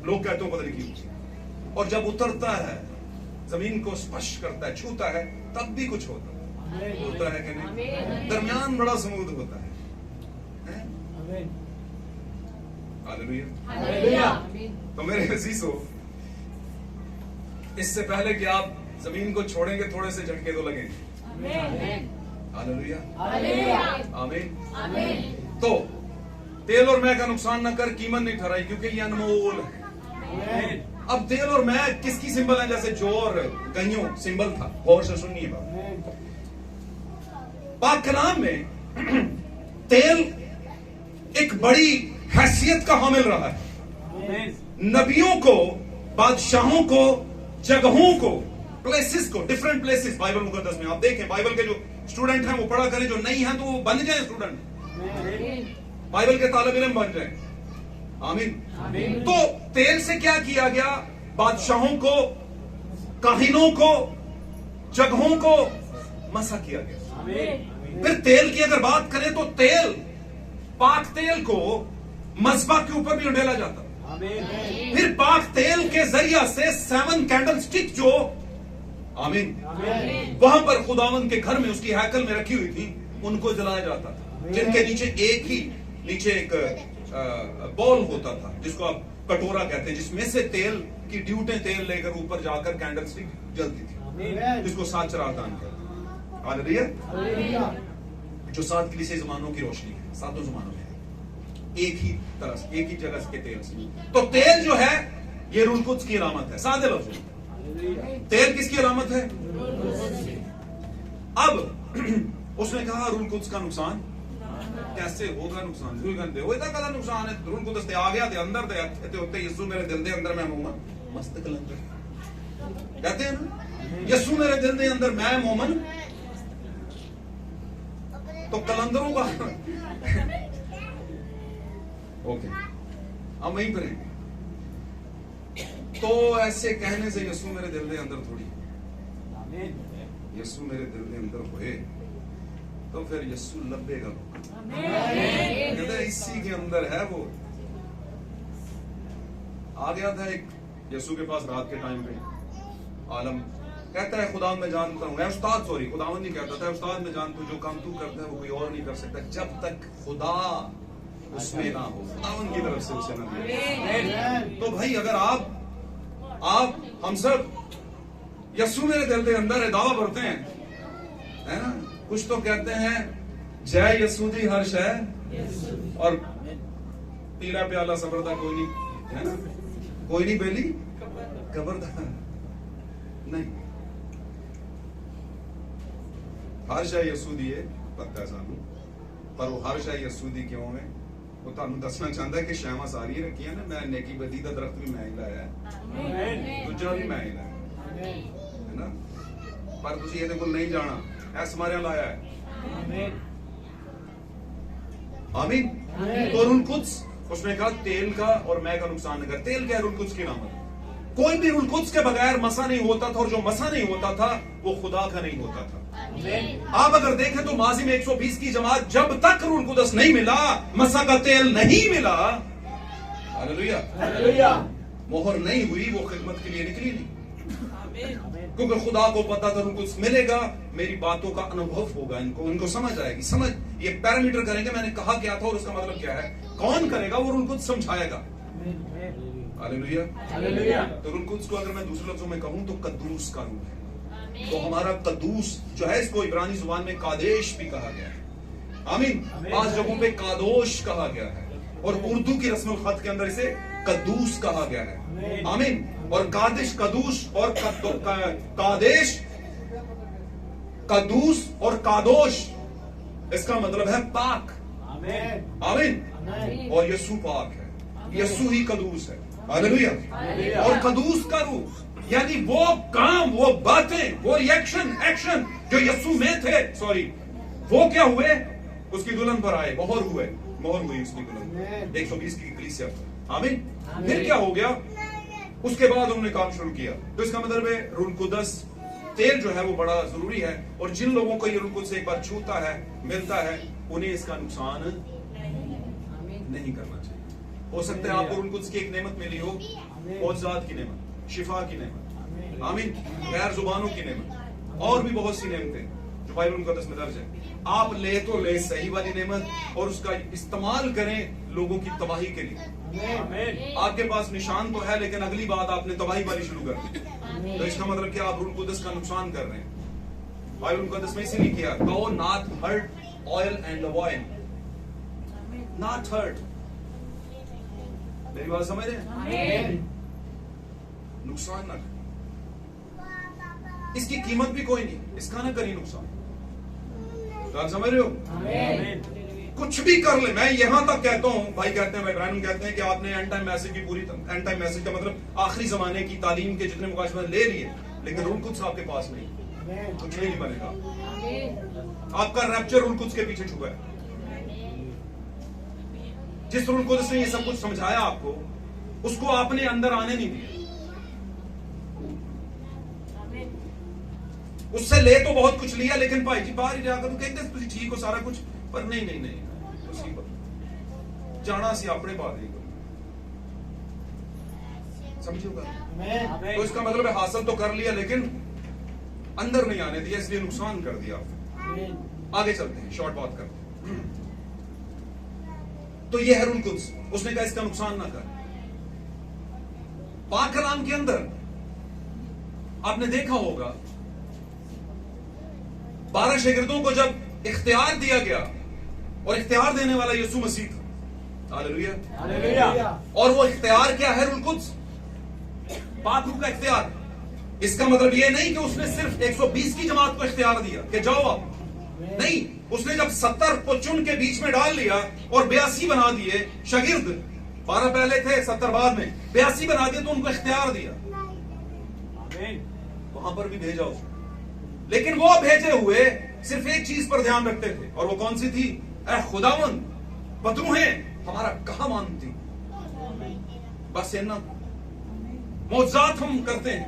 [SPEAKER 4] लोग कहते हो पता नहीं क्यों। और जब उतरता है, जमीन को स्पर्श करता है, छूता है, तब भी कुछ होता है कि नहीं? दरमियान बड़ा स्मूथ होता है। हालेलुया। तो मेरे अजीजों, इससे पहले कि आप जमीन को छोड़ेंगे, थोड़े से झटके तो लगेंगे। हालेलुया। आमीन। तो तेल और मैं का नुकसान ना कर, कीमत नहीं ठहराई, क्योंकि ये अनमोल है। अब तेल और मैं किसकी सिंबल है? जैसे जो और कहियों सिंबल था। गौर से सुनिए बात। पाक कलाम में तेल एक बड़ी हैसियत का हामिल रहा है। नबियों को, बादशाहों को, जगहों को, प्लेसेस को, डिफरेंट प्लेसेस बाइबल मुकद्दस में आप देखें। बाइबल के जो स्टूडेंट हैं वो पढ़ा करें, जो नहीं हैं तो वो बन जाए स्टूडेंट, बाइबल के तालिब इल्म बन जाए। आमीन। तो तेल से क्या किया गया? बादशाहों को, काहिनों को, जगहों को मसा किया गया। फिर तेल की अगर बात करें तो तेल, पाक तेल को मस्बा के ऊपर भी उड़ेला जाता। फिर पाक तेल के जरिया से 7 कैंडल स्टिक जो, आमीन, वहां पर खुदावंद के घर में उसकी हैकल में रखी हुई थी, उनको जलाया जाता था, जिनके नीचे एक बॉल होता था, जिसको आप कटोरा कहते हैं, जिसमें से तेल की ड्यूटें तेल लेकर ऊपर जाकर कैंडल स्टिक जलती थी, जिसको 7 चिरागदान कहते हैं। हालेलुया। जो 7 कलीसिया जमानों की रोशनी है, 7 जमानों में एक ही तरह से, एक ही जगह के तेल से। तो तेल जो है ये रूल कुद्स की अलामत है। सादे लफ्ज़ में तेल किसकी अलामत है? अब उसने कहा रूल कुद्स का नुकसान कैसे होगा? नुकसान कदा नुकसान है। रूल कुद्स आ गया थे अंदर ते होते यीशु मेरे दिल दे अंदर मैं मोमन मस्त कलंदर कहते हैं ना, यीशु मेरे दिल दे अंदर मैं मोमन। तो कलंदरों का ओके। हम वहीं पर हैं। तो ऐसे कहने से यसू मेरे दिल के अंदर थोड़ी, यसू मेरे दिल के अंदर होए तो फिर यसू लभेगा, कहते इसी के अंदर है वो। आ गया था एक यसू के पास रात के टाइम पे आलम, कहता है खुदा मैं जानता हूं, उस्ताद सॉरी खुदावन नहीं कहता था, उस्ताद मैं जानता हूं जो काम तू करता है वो कोई और नहीं कर सकता जब तक खुदा उसमें ना हो, खुदावन की तरफ से उसे ना दिया। तो भाई अगर आप हम सब यसू मेरे दिल के अंदर है दावा भरते हैं, है ना, कुछ तो कहते हैं जय यसू दी हर्ष है और पीला प्याला सबरदा कोई नहीं, है ना, कोई नहीं बेली खबरदार नहीं, हर्ष है यसू दी है पक्का सानू, पर वो हर्ष है यसू दी क्यों है वो ਤੁਹਾਨੂੰ ਦੱਸਣਾ ਚਾਹੁੰਦਾ ਹੈ ਕਿ ਸ਼ੈਵਾਂ ਸਾਰੀਆਂ ਰੱਖੀਆਂ ਨੇ, ਮੈਂ ਨੇਕੀ ਬਦੀ ਦਾ ਦਰਖਤ ਵੀ ਮੈਂ ਹੀ ਲਾਇਆ ਹੈ, ਦੂਜਾ ਵੀ ਮੈਂ ਹੀ ਲਾਇਆ ਹੈ ਨਾ, ਪਰ ਤੁਸੀਂ ਇਹਦੇ ਕੋਲ ਨਹੀਂ ਜਾਣਾ, ਐ ਸਮਾਰਿਆਂ ਲਾਇਆ है। आमीन। तो रूल कुद्स उसने कहा तेल का और मैं का नुकसान न कर। तेल क्या है? रूल कुद्स की नामत। कोई भी रूल कुद्स के बगैर मसा नहीं होता था, और जो मसा नहीं होता था वो खुदा का नहीं होता था। आप अगर देखें तो माजी में 120 की जमात जब तक रूल कुद्स नहीं मिला, मसा का तेल नहीं मिला, हालेलुया, मोहर नहीं हुई, वो खिदमत के लिए निकली नहीं, क्योंकि खुदा को पता था रूल कुद्स मिलेगा, मेरी बातों का अनुभव होगा, इनको समझ आएगी, समझ ये पैरामीटर करेंगे मैंने कहा क्या था और उसका मतलब क्या है, कौन करेगा वो रूल कुद्स समझाएगा। हालेलुया। तो रूल कुद्स को अगर मैं दूसरे लफ्जों में कहूं तो कद्दूस का रूह है। तो हमारा कद्दूस जो है इसको इब्रानी जुबान में कादेश भी कहा गया है। आमीन। 5 जगहों पे कादोश कहा गया है, और उर्दू की रस्मुल खत के अंदर इसे कद्दूस कहा गया है। आमीन। और कादिश कदूस और कादेश, कद्दूस और कादोश इसका मतलब है पाक। आमीन। और यसू पाक है, यसू ही कदूस है। हालेलुया। और कदूस का रूह यानी वो काम, वो बातें, वो एक्शन जो यसू में थे, सॉरी वो क्या हुए, उसकी दुल्हन पर आए, मोहर हुई उसकी दुल्हन 120 की कलीसिया। आमीन। फिर क्या हो गया, उसके बाद उन्होंने काम शुरू किया। तो इसका मतलब है रूह कुद्स तेल जो है वो बड़ा जरूरी है, और जिन लोगों को ये रूह कुद्स एक बार छूता है, मिलता है, उन्हें इसका नुकसान नहीं करना चाहिए। हो सकता है आपको रूह कुद्स की एक नेमत मिली हो, मौजज़ात की नेमत, शिफा की नेमत, आमीन, गैर जुबानों की नेमत, और भी बहुत सी नेमतें जो बाइबल मुकद्दस में दर्ज है। आप ले तो ले सही वाली नेमत, और उसका इस्तेमाल करें लोगों की तबाही के लिए। आपके पास निशान तो है, लेकिन अगली बात आपने तबाही वाली शुरू कर दी, तो इसका मतलब क्या, आप रूह कुद्स का नुकसान कर रहे हैं। बाइबल मुकद्दस में इसीलिए किया, go not hurt oil and the wine, not hurt. मेरी बात समझ रहे हैं? नुकसान ना कर, इसकी कीमत भी कोई नहीं, इसका ना करिए नुकसान। तो आप समझ रहे हो? कुछ भी कर ले, मैं यहां तक कहता हूं, भाई कहते हैं, भाई इब्राहिम कहते हैं कि आपने एंड टाइम मैसेज की पूरी, एंड टाइम मैसेज का मतलब आखिरी जमाने की तालीम के जितने मुकाशमत ले लिए, लेकिन रूह कुद्स आपके पास नहीं, कुछ नहीं बनेगा। आपका रैप्चर रूह कुद्स के पीछे छुपा है। जिस रूह कुद्स ने ये सब कुछ समझाया आपको, उसको आपने अंदर आने नहीं दिया। उससे ले तो बहुत कुछ लिया, लेकिन भाई जी बाहर ही जाकर तो कहते तुझे ठीक हो सारा कुछ, पर नहीं जाना सी अपने बात ही समझिएगा। तो इसका मतलब है हासिल तो कर लिया, लेकिन अंदर नहीं आने दिया, इसलिए नुकसान कर दिया। आगे चलते हैं, शॉर्ट बात करते हैं। तो यह है रूह कुद्स, उसने कहा इसका नुकसान ना कर। पाक कलाम के अंदर आपने देखा होगा 12 शागिर्दों को जब इख्तियार दिया गया, और इख्तियार देने वाला यीशु मसीह था। हालेलुया। और वो इख्तियार क्या है? रूह कुद्स, पाक रूह का इख्तियार। इसका मतलब ये नहीं कि उसने सिर्फ 120 की जमात को इख्तियार दिया कि जाओ आप, नहीं, उसने जब 70 को चुन के बीच में डाल लिया और 82 बना दिए शागिर्द, 12 पहले थे 70 बाद में, 82 बना दिए, तो उनको इख्तियार दिया, वहां पर भी भेजा उसने। लेकिन वो भेजे हुए सिर्फ एक चीज पर ध्यान रखते थे, और वो कौन सी थी? ऐ खुदावन, बदरूहें हमारा कहां मानती, बस इतना मौजूद हम करते हैं,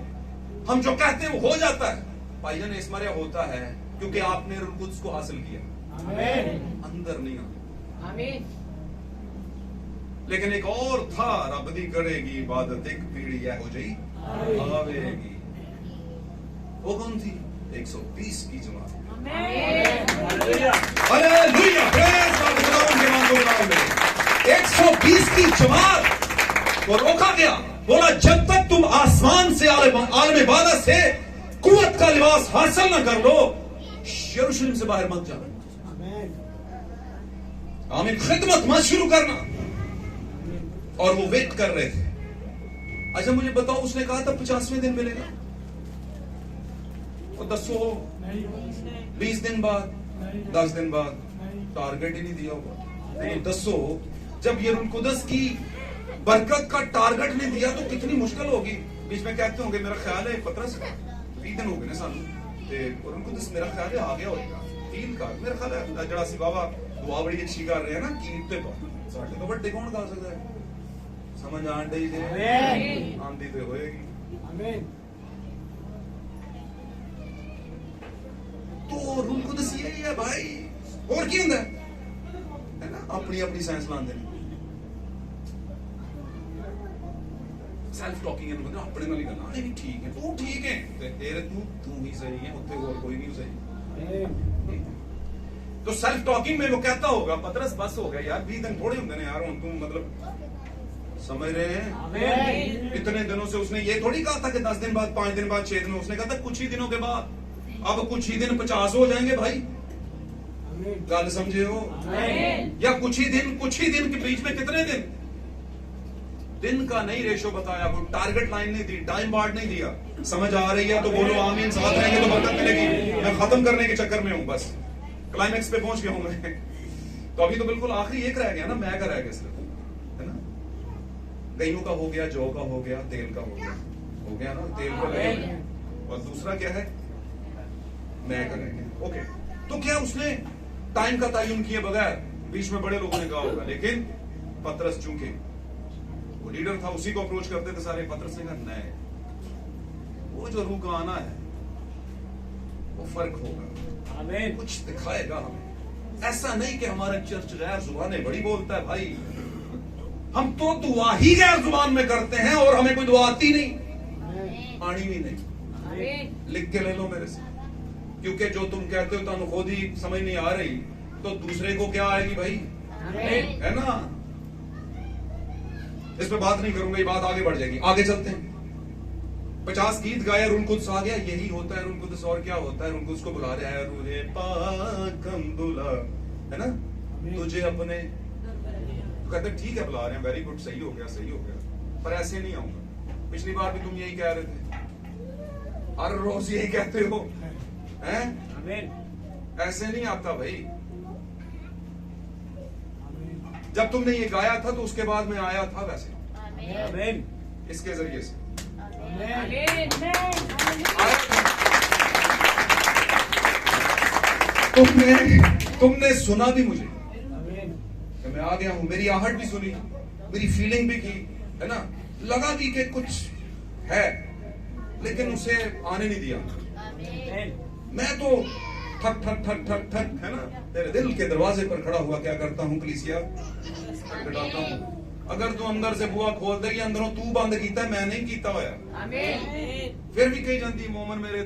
[SPEAKER 4] हम जो कहते हैं वो हो जाता है। भाईजान इसमारिया होता है क्योंकि आपने रूह कुद्स को हासिल किया, अंदर नहीं आता। लेकिन एक और था, रब दी करेगी इबादत एक पीढ़ी यह हो जाई आवेगी। वो कौन थी? 120 की जमात। Hallelujah, praise God. खुदावंद के नाम को बुलाओ मेरे। 120 की जमात को रोका गया, बोला जब तक तुम आसमान से आलम बाला से कुव्वत का लिबास हासिल न कर लो, यरूशलेम से बाहर मत जाना। आमीन। खिदमत मत शुरू करना। और वो वेट कर रहे थे। अच्छा मुझे बताओ, उसने कहा था 50वें दिन मिलेगा, और 20 दिन बाद, 10 दिन बाद, टारगेट ही नहीं दिया होगा। लेकिन 10 जब ये रूह कुद्स की बरकत का टारगेट नहीं दिया तो कितनी मुश्किल होगी। बीच में कहते होंगे, मेरा ख्याल है 20 दिन हो गए ना सानू ते रूह कुद्स मेरा ख्याल है आ गया होगा। 3 का मेरा ख्याल है जड़ा सी बाबा दुआ बड़ी अच्छी कर रहे हैं ना, कीट ते साडे तो बड़े कौन गा सकता है। समझ आंटी जी आंधी तो होएगी। तो रूह कुद्स यही है भाई, और की हुंदा है ना, अपनी अपनी साइंस लांदे ने। सेल्फ टॉकिंग है, मतलब अपने नाल ही गल्लां, अरे भी ठीक है, तू ठीक है ते तेरे तू ही सही है, उत्ते और कोई नहीं सही। तो सेल्फ टॉकिंग में वो कहता होगा, पतरस बस हो गया यार, 20 दिन थोड़े होंगे ना यार, तुम मतलब समझ रहे हैं। इतने दिनों से उसने ये थोड़ी कहा था कि 10 दिन बाद, 5 दिन बाद, 6 दिन, उसने कहा था कुछ ही दिनों के बाद। अब कुछ ही दिन 50 हो जाएंगे भाई, गल समझे हो? या कुछ ही दिन के बीच में कितने दिन का नहीं रेशो बताया, कोई टारगेट लाइन नहीं दी, टाइम बार्ड नहीं दिया। समझ आ रही है तो बोलो आमीन। साथ रहेंगे तो बरकत मिलेगी। मैं खत्म करने के चक्कर में हूं, बस क्लाइमेक्स पे पहुंच गया हूं मैं। तो अभी तो बिल्कुल आखिरी एक रह गया ना, मैं का रह गया सिर्फ, है ना। गईयों का हो गया, जौ का हो गया, तेल का हो गया ना, तेल का लगे। और दूसरा क्या है, मैं का रह गया। ओके, तो क्या उसने टाइम का तयन किए बगैर, बीच में बड़े लोगों ने कहा होगा, लेकिन पतरस चूंकि वो लीडर था, उसी को अप्रोच करते थे सारे। पतरस ने कहा नहीं, वो जो रूह का आना है वो फर्क होगा, हमें कुछ दिखाएगा हमें। ऐसा नहीं कि हमारा चर्च गैर जुबानें बड़ी बोलता है भाई, हम तो दुआ ही गैर जुबान में करते हैं और हमें कोई दुआ आती नहीं, आनी भी नहीं। लिख के ले लो मेरे से, क्योंकि जो तुम कहते हो तुम खुद ही समझ नहीं आ रही, तो दूसरे को क्या आएगी भाई, है ना। इस पे बात नहीं करूंगा, ये बात आगे बढ़ जाएगी। आगे चलते हैं। 50 गीत गाया, रूह कुद्स आ गया। यही होता है रूह कुद्स, और क्या होता है? रूह कुद्स को बुला रहा है, रूहे पाक हम बुला, है ना, तुझे अपने। तो कहते ठीक है बुला रहे हैं, वेरी गुड, सही हो गया, पर ऐसे नहीं आऊंगा। पिछली बार भी तुम यही कह रहे थे, हर रोज यही कहते हो, हैं? ऐसे नहीं आता भाई। जब तुमने ये गाया था तो उसके बाद में आया था वैसे, इसके जरिए से तुमने सुना भी मुझे कि मैं आ गया हूं, मेरी आहट भी सुनी, मेरी फीलिंग भी की, है ना, लगा कि कुछ है, लेकिन उसे आने नहीं दिया। मैं तो ठक ठक ठक ठक ठक, है ना, तेरे दिल के दरवाजे पर खड़ा हुआ क्या करता हूं, कलीसिया खटखटाता हूं। अगर तू अंदर से बुआ खोल दे, अंदरों तू बंद कीता, मैं नहीं कीता होया, फिर भी कही जाती मोमन मेरे,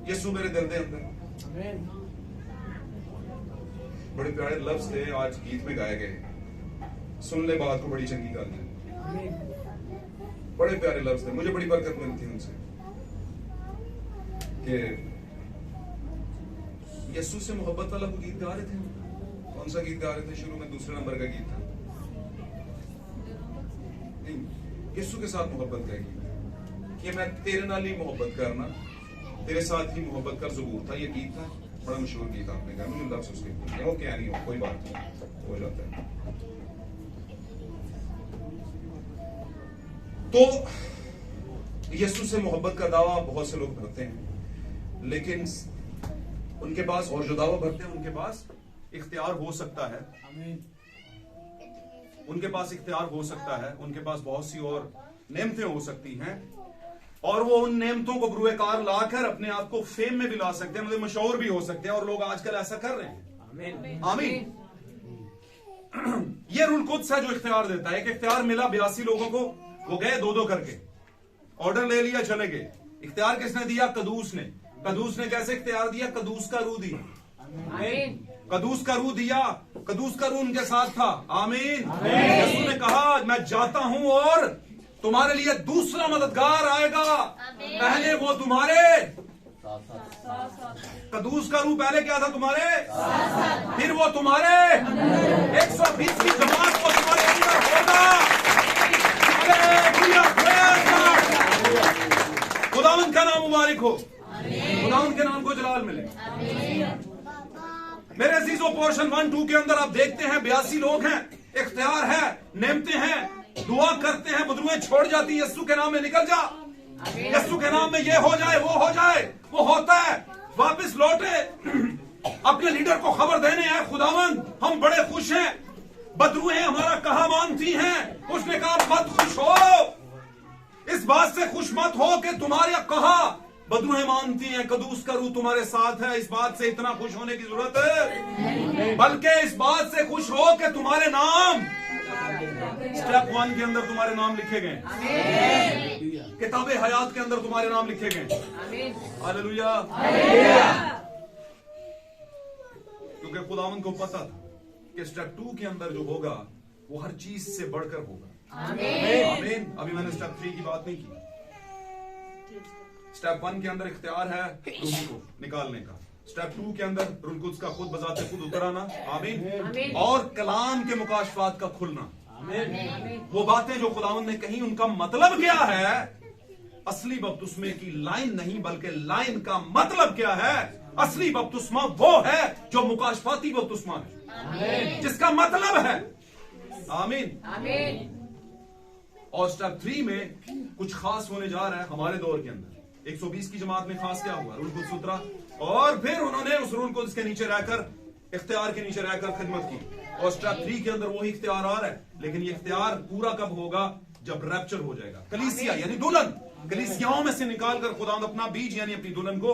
[SPEAKER 4] यीशु मेरे दिल दे अंदर। बड़े प्यारे लफ्ज थे, आज गीत में गाए गए। सुन ले बात को, बड़ी चंगी गल है। बड़े प्यारे लफ्ज थे, मुझे बड़ी बरकत मिलती है उनसे कि यीशु से मोहब्बत वाला वो गीत गा रहे थे। कौन सा गीत गा रहे थे? शुरू में दूसरे नंबर का गीत था, यीशु के साथ मोहब्बत का गीत, कि मैं तेरे नाल ही मोहब्बत करना, तेरे साथ ही मोहब्बत कर ज़बूर था। ये गीत था, बड़ा मशहूर गीत, आपने कहा, मुझे लफ्ज़ उसके हो क्या नहीं हो, कोई बात नहीं, हो जाता है। तो यीशु से मोहब्बत का दावा बहुत से लोग करते हैं, लेकिन उनके पास, और जो दावा भरते हैं उनके पास इख्तियार हो सकता है, उनके पास इख्तियार हो सकता है, उनके पास बहुत सी और नेमतें हो सकती हैं, और वो उन नेमतों को बरूएकार लाकर अपने आप को फेम में भी ला सकते हैं, मतलब मशहूर भी हो सकते हैं, और लोग आजकल ऐसा कर रहे हैं। आमीन। ये रूल कुद्स है जो इख्तियार देता है। एक इख्तियार मिला 82 लोगों को, वो गए 2-2 करके, ऑर्डर ले लिया, चले गए। इख्तियार किसने दिया? कदूस ने। कदूस ने कैसे इख्तियार दिया? कदूस का रूह दिया। कदूस का रूह दिया, कदूस का रूह उनके साथ था। आमीन। यीशु ने कहा मैं जाता हूं और तुम्हारे लिए दूसरा मददगार आएगा, पहले वो तुम्हारे कदूस का रूह पहले क्या था? तुम्हारे, फिर वो तुम्हारे 120 की जमात को तुम्हारे अंदर होगा। खुदावंद का नाम मुबारक हो, खुदावंद के नाम को जलाल मिले। मेरे अजीजों, पोर्शन 1-2 के अंदर आप देखते हैं 82 लोग हैं, इख्तियार है, नेमते हैं, दुआ करते हैं, बदरुएं छोड़ जाती है, यीशु के नाम में निकल जा, यीशु के नाम में ये हो जाए, वो हो जाए, वो होता है। वापस लौटे, अपने लीडर को खबर देने आए, खुदावंद हम बड़े खुश हैं, बदरुएं हमारा कहा मानती हैं। उसने कहा मत खुश हो, इस बात से खुश मत हो कि तुम्हारे कहा बदरुएं मानती हैं, कदूस का रूह तुम्हारे साथ है, इस बात से इतना खुश होने की जरूरत है, बल्कि इस बात से खुश हो कि तुम्हारे नाम स्टेप 1 के अंदर तुम्हारे नाम लिखे गए, किताबे हयात के अंदर तुम्हारे नाम लिखे गए। हालेलुया। क्योंकि खुदावंद को पता था कि स्टेप 2 के अंदर जो होगा वो हर चीज से बढ़कर होगा। आमीन। अभी मैंने स्टेप 3 की बात नहीं की। स्टेप 1 के अंदर इख्तियार है रूह को निकालने का, स्टेप 2 के अंदर रूह कुद्स का खुद बजाते खुद उतर आना। आमीन। और कलाम के मुकाशफात का खुलना। वो बातें जो खुदावंद ने कही उनका मतलब क्या है? असली बपतिस्मे की लाइन नहीं, बल्कि लाइन का मतलब क्या है? असली बपतिस्मा वो है जो मुकाशफाती बपतिस्मा है, जिसका मतलब है। आमीन। और स्टेप 3 में कुछ खास होने जा रहा है हमारे दौर के अंदर। 120 की जमात में खास क्या हुआ? रूह कुद्स उतरा, और फिर उन्होंने उस रूह कुद्स के नीचे रहकर, इख्तियार के नीचे रहकर खिदमत की। और स्टेप 3 के अंदर वही इख्तियार आ रहा है, लेकिन ये इख्तियार पूरा कब होगा? जब रैप्चर हो जाएगा। कलीसिया यानी दुल्हन, कलीसियाओं में से निकालकर खुदावंद अपना बीज यानी अपनी दुल्हन को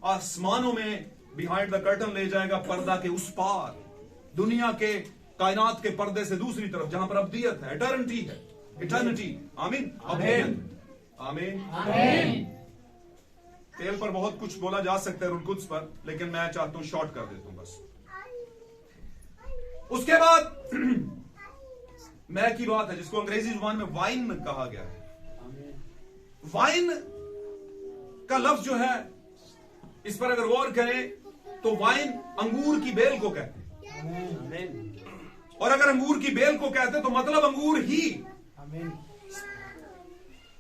[SPEAKER 4] आसमानों में बिहाइंड द कर्टन ले जाएगा, पर्दा के उस पार, दुनिया के कायनात के पर्दे से दूसरी तरफ, जहां पर अब्दियत है, एटर्निटी है, इटर्निटी। आमीन। आमीन। तेल पर बहुत कुछ बोला जा सकता है रूह कुद्स पर, लेकिन मैं चाहता हूं शॉर्ट कर देता हूं बस। उसके बाद मैं की बात है जिसको अंग्रेजी जुबान में वाइन कहा गया है। वाइन का लफ्ज जो है, इस पर अगर गौर करें तो वाइन अंगूर की बेल को कहते हैं, और अगर अंगूर की बेल को कहते हैं तो मतलब अंगूर ही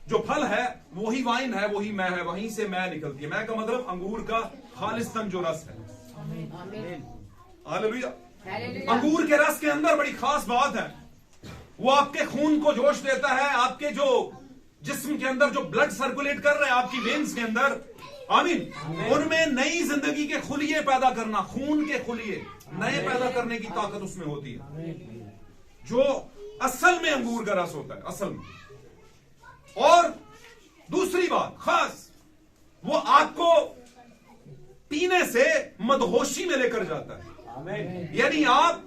[SPEAKER 4] जो फल है वही वाइन है, वही मैं है, वहीं से मैं निकलती है। मैं का मतलब अंगूर का खालिस्तन जो रस है। हालेलुया। अंगूर के रस के अंदर बड़ी खास बात है, वो आपके खून को जोश देता है, आपके जो जिस्म के अंदर जो ब्लड सर्कुलेट कर रहे हैं आपकी वेन्स के अंदर, आमीन, उनमें नई जिंदगी के खुलिये पैदा करना, खून के खुलिये नए पैदा करने की ताकत उसमें होती है, जो असल में अंगूर का रस होता है, असल में। और दूसरी बात खास, वो आपको पीने से मदहोशी में लेकर जाता है। यानी आप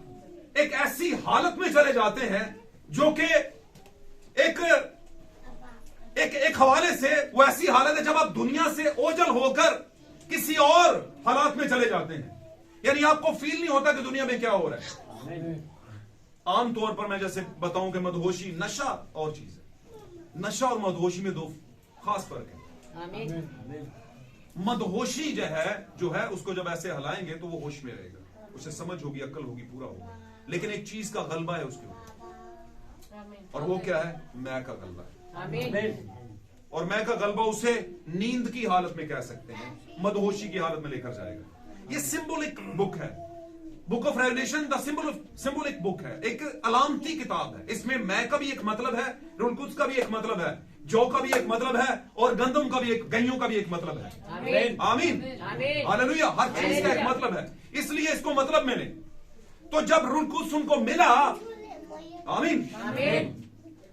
[SPEAKER 4] एक ऐसी हालत में चले जाते हैं जो कि एक हवाले से वो ऐसी हालत है जब आप दुनिया से ओझल होकर किसी और हालात में चले जाते हैं। यानी आपको फील नहीं होता कि दुनिया में क्या हो रहा है। आमतौर पर मैं जैसे बताऊं कि मदहोशी, नशा और चीज है। नशा और मदहोशी में 2 खास फर्क है। मदहोशी जो है उसको जब ऐसे हिलाएंगे तो वो होश में रहेगा, उसे समझ होगी, अक्ल होगी, पूरा होगा, लेकिन एक चीज का गलबा है उसके ऊपर, और वो क्या है? मैं का गलबा है। और मैं का गलबा उसे नींद की हालत में कह सकते हैं, मदहोशी की हालत में लेकर जाएगा। ये सिंबॉलिक बुक है, book of revelation the symbolic book है, एक अलामती किताब है। इसमें मैं का भी एक मतलब है, रूह कुद्स का भी एक मतलब है, जौ का भी एक मतलब है, और गंदम का भी एक, गइयों का भी एक मतलब है। आमीन। हालेलुया। हर चीज का एक मतलब है, इसलिए इसको मतलब मिले। तो जब रूह कुद्स उनको मिला आमीन।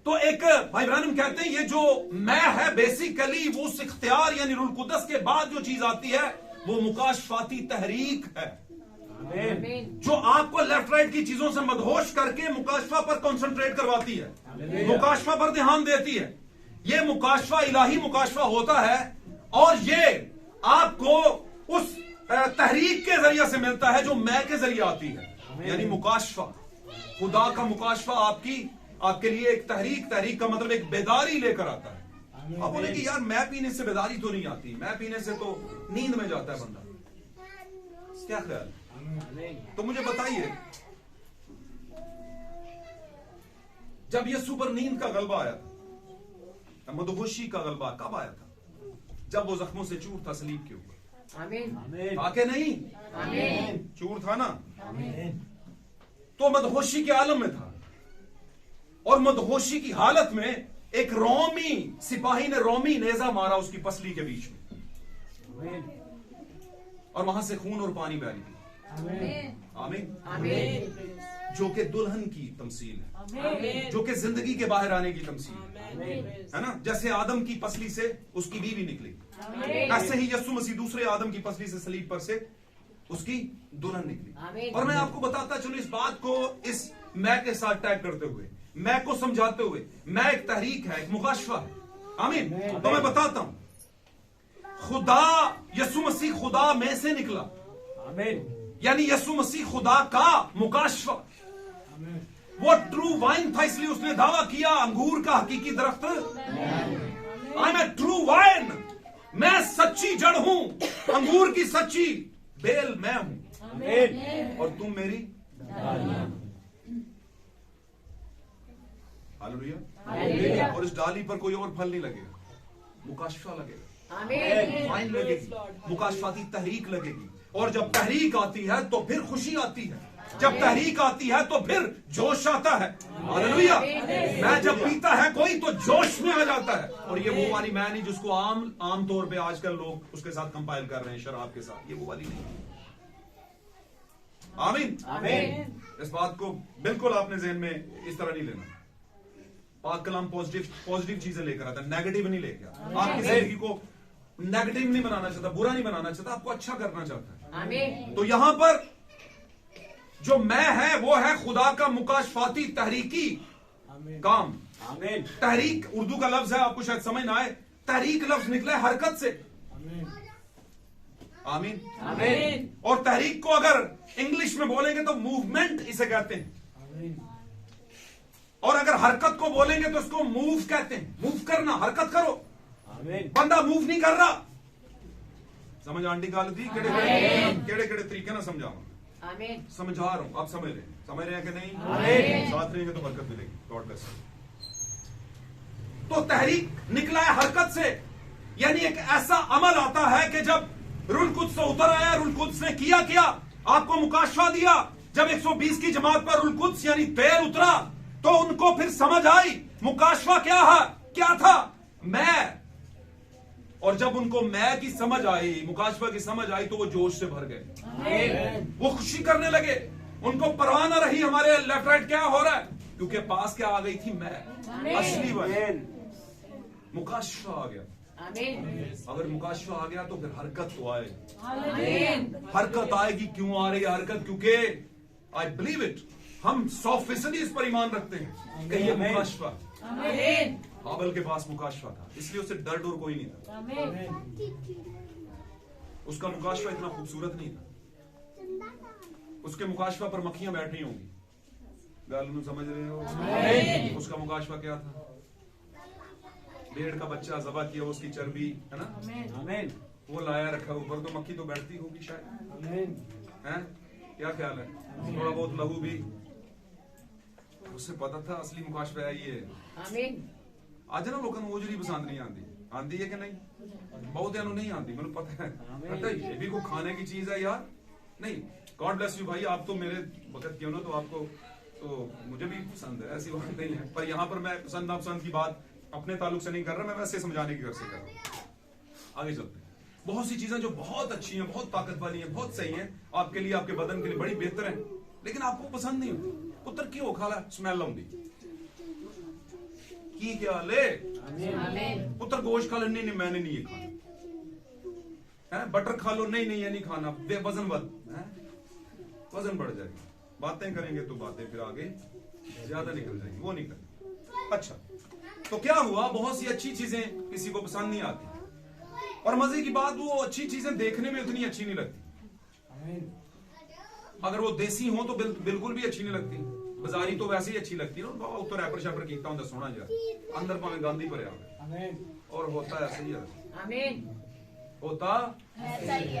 [SPEAKER 4] तो एक भाई ब्रानम कहते हैं ये जो मैं है बेसिकली वो उस इख्तियार यानी रूह कुदस के बाद जो चीज आती है वो मुकाशफाती तहरीक है, जो आपको लेफ्ट राइट की चीजों से मदहोश करके मुकाशफा पर कंसंट्रेट करवाती है, मुकाशफा पर ध्यान देती है। ये मुकाशफा इलाही मुकाशफा होता है और ये आपको उस तहरीक के जरिए से मिलता है जो मैं के जरिए आती है, यानी मुकाशफा। खुदा का मुकाशफा आपके लिए एक तहरीक का मतलब एक बेदारी लेकर आता है। आप बोले कि यार मैं पीने से बेदारी तो नहीं आती, मैं पीने से तो नींद में जाता है बंदा, क्या ख्याल? तो मुझे बताइए, जब यीशु पर नींद का गलबा आया था, मदहोशी का गलबा कब आया था? जब वो जख्मों से चूर था सलीब के ऊपर, था के नहीं? चूर था ना, तो मदहोशी के आलम में था और मदहोशी की हालत में एक रोमी सिपाही ने रोमी नेजा मारा उसकी पसली के बीच में और वहां से खून और पानी बह निकला। आमीन। जो कि दुल्हन की तमसील है, जो कि जिंदगी के बाहर आने की तमसील है ना। जैसे आदम की पसली से उसकी बीवी निकली, ऐसे ही यीशु मसीह दूसरे आदम की पसली से सलीब पर से उसकी दुल्हन निकली। और मैं आपको बताता चलूं इस बात को इस मैं के साथ टैग करते हुए, मैं को समझाते हुए, मैं एक तहरीक है, एक मुकाशफा है। आमीन। तो मैं बताता हूं, खुदा यीशु मसीह खुदा में से निकला, यानी यीशु मसीह खुदा का मुकाशफा। वो ट्रू वाइन था, इसलिए उसने दावा किया अंगूर का हकीकी दरख्त, I am a true vine, मैं सच्ची जड़ हूं, अंगूर की सच्ची बेल मैं हूं और तुम मेरी। हालेलुया। और इस डाली पर कोई और फल नहीं लगेगा, मुकाशफा लगेगा, वाइन लगेगी, मुकाशफाती तहरीक लगेगी। और जब तहरीक आती है तो फिर खुशी आती है, जब तहरीक आती है तो फिर जोश आता है। हालेलुया। मैं जब पीता है कोई तो जोश में आ जाता है, और ये वो वाली मैं नहीं जिसको आम तौर पे आजकल लोग उसके साथ कंपाइल कर रहे हैं शराब के साथ, ये वो वाली नहीं। आमीन। इस बात को बिल्कुल आपने ज़हन में इस तरह नहीं लेना। पाक कलाम पॉजिटिव चीजें लेकर आता है, नेगेटिव नहीं लेकर आता। आपकी जिंदगी को नेगेटिव नहीं बनाना चाहता, बुरा नहीं बनाना चाहता, आपको अच्छा करना चाहता है। तो यहां पर जो मैं है वो है खुदा का मुकाशफाती तहरीकी काम। तहरीक उर्दू का लफ्ज है, आपको शायद समझ ना आए, तहरीक लफ्ज निकला है हरकत से। आमीन। और तहरीक को अगर इंग्लिश में बोलेंगे तो मूवमेंट इसे कहते हैं, और अगर हरकत को बोलेंगे तो इसको मूव कहते हैं। मूव करना, हरकत करो, बंदा मूव नहीं कर रहा। समझ आंटी गाल दी केड़े तरीके ना समझावा, समझा रहा हूं, आप समझ रहे हैं कि नहीं? साथ रहेंगे तो बरकत मिलेगी। God bless. तो तहरीक निकला है हरकत से, यानी एक ऐसा अमल आता है कि जब रूह कुद्स से उतर आया, रूह कुद्स ने किया आपको मुकाशफा दिया। जब 120 की जमात पर रूह कुद्स यानी तेल उतरा तो उनको फिर समझ आई मुकाशफा क्या था, मैं। और जब उनको मैं की समझ आई, मुकाशफा की समझ आई, तो वो जोश से भर गए, वो खुशी करने लगे। उनको परवाह न रही हमारे लेफ्ट राइट क्या हो रहा है, क्योंकि पास क्या आ गई थी, मैं असली वाली। मुकाशफा आ गया। अगर मुकाशफा आ गया तो फिर हरकत तो आएगी। हरकत आएगी। क्यों आ रही है हरकत? क्योंकि आई बिलीव इट, हम 100% इस पर ईमान रखते हैं कि ये मुकाशफा। हाबल के पास मुकाशफा था, इसलिए उसे डर कोई नहीं था। उसका मुकाशफा इतना खूबसूरत नहीं था। उसके मुकाशफा पर मक्खियां बैठ रही होंगी, गाल समझ रहे हो? उसका मुकाशफा क्या था? भेड़ का बच्चा ज़बा किया, उसकी चर्बी है ना, वो लाया रखा ऊपर, तो मक्खी तो बैठती होगी शायद, हैं? क्या ख्याल है? थोड़ा बहुत लहू भी, उसे पता था असली मुकाशफा है ये। आज ना लोगों को ओजरी पसंद नहीं आती है कि नहीं? बहुत नहीं आती, मुझे पता है। ये भी कोई खाने की चीज है यार, नहीं। गॉड ब्लेस यू भाई, आप तो मेरे वक्त क्यों ना, तो आपको तो मुझे भी पसंद है, ऐसी बात नहीं है। पर यहाँ पर मैं पसंद नापसंद की बात अपने ताल्लुक से नहीं कर रहा, मैं वैसे समझाने की घर से कर रहा हूँ। आगे चलते हैं। बहुत सी चीजें जो बहुत अच्छी हैं, बहुत ताकत वाली हैं, बहुत सही हैं, आपके लिए, आपके बदन के लिए बड़ी बेहतर हैं, लेकिन आपको पसंद नहीं होती। पुत्र क्यों खा ला स्मैल आउंदी की क्या ले पुत्र गोश्त खा लो नहीं मैंने नहीं ये खाना है, बटर खा लो नहीं ये नहीं खाना, वजन वजन बढ़ जाएगा, बातें करेंगे तो बातें फिर आगे ज्यादा निकल जाएंगी, वो नहीं कर। अच्छा तो क्या हुआ, बहुत सी अच्छी चीजें किसी को पसंद नहीं आती, और मजे की बात वो अच्छी चीजें देखने में उतनी अच्छी नहीं लगती, अगर वो देसी हो तो बिल्कुल भी अच्छी नहीं लगती, बाजारी तो वैसे ही अच्छी लगती है ना, बाबा तो रैपर शैपर कीता होंगे सोना जा अंदर भावे गांधी भरे आवे, और होता ऐसा ही है, होता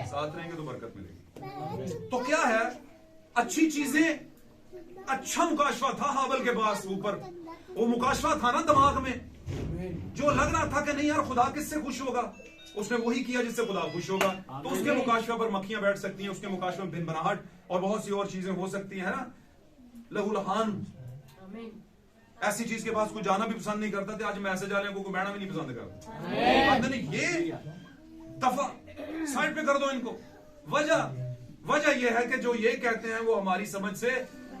[SPEAKER 4] साथ रहेंगे तो बरकत मिलेगी। तो क्या है, अच्छी चीजें, अच्छा मुकाशवा था हाबल के पास, ऊपर वो मुकाशवा था ना दिमाग में, जो लग रहा था कि नहीं यार खुदा किससे खुश होगा, उसने वही किया जिससे खुदा खुश होगा, तो उसके मुकाशवा पर मक्खियां बैठ सकती हैं, उसके मुकाशवा में भिनभनाहट और बहुत सी और चीजें हो सकती है ना, लहूलहान, ऐसी चीज के पास कोई जाना भी पसंद नहीं करता थे, आज मैसेज वाले को बैठना भी नहीं पसंद करता, ये दफा साइड पे कर दो इनको। वजह यह है कि जो ये कहते हैं वो हमारी समझ से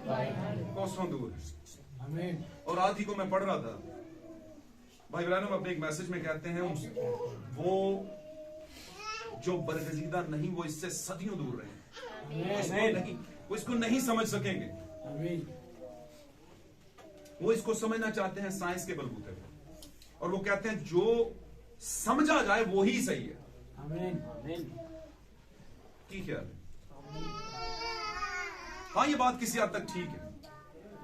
[SPEAKER 4] कोसों दूर है। और आज ही को मैं पढ़ रहा था, भाई बहनों अपने एक मैसेज में कहते हैं वो जो बरगजीदा नहीं वो इससे सदियों दूर रहे, वो इसको नहीं समझ सकेंगे, वो इसको समझना चाहते हैं साइंस के बलबूते पर, और वो कहते हैं जो समझा जाए वो ही सही है। की ख्याल है? हाँ ये बात किसी हद तक ठीक है,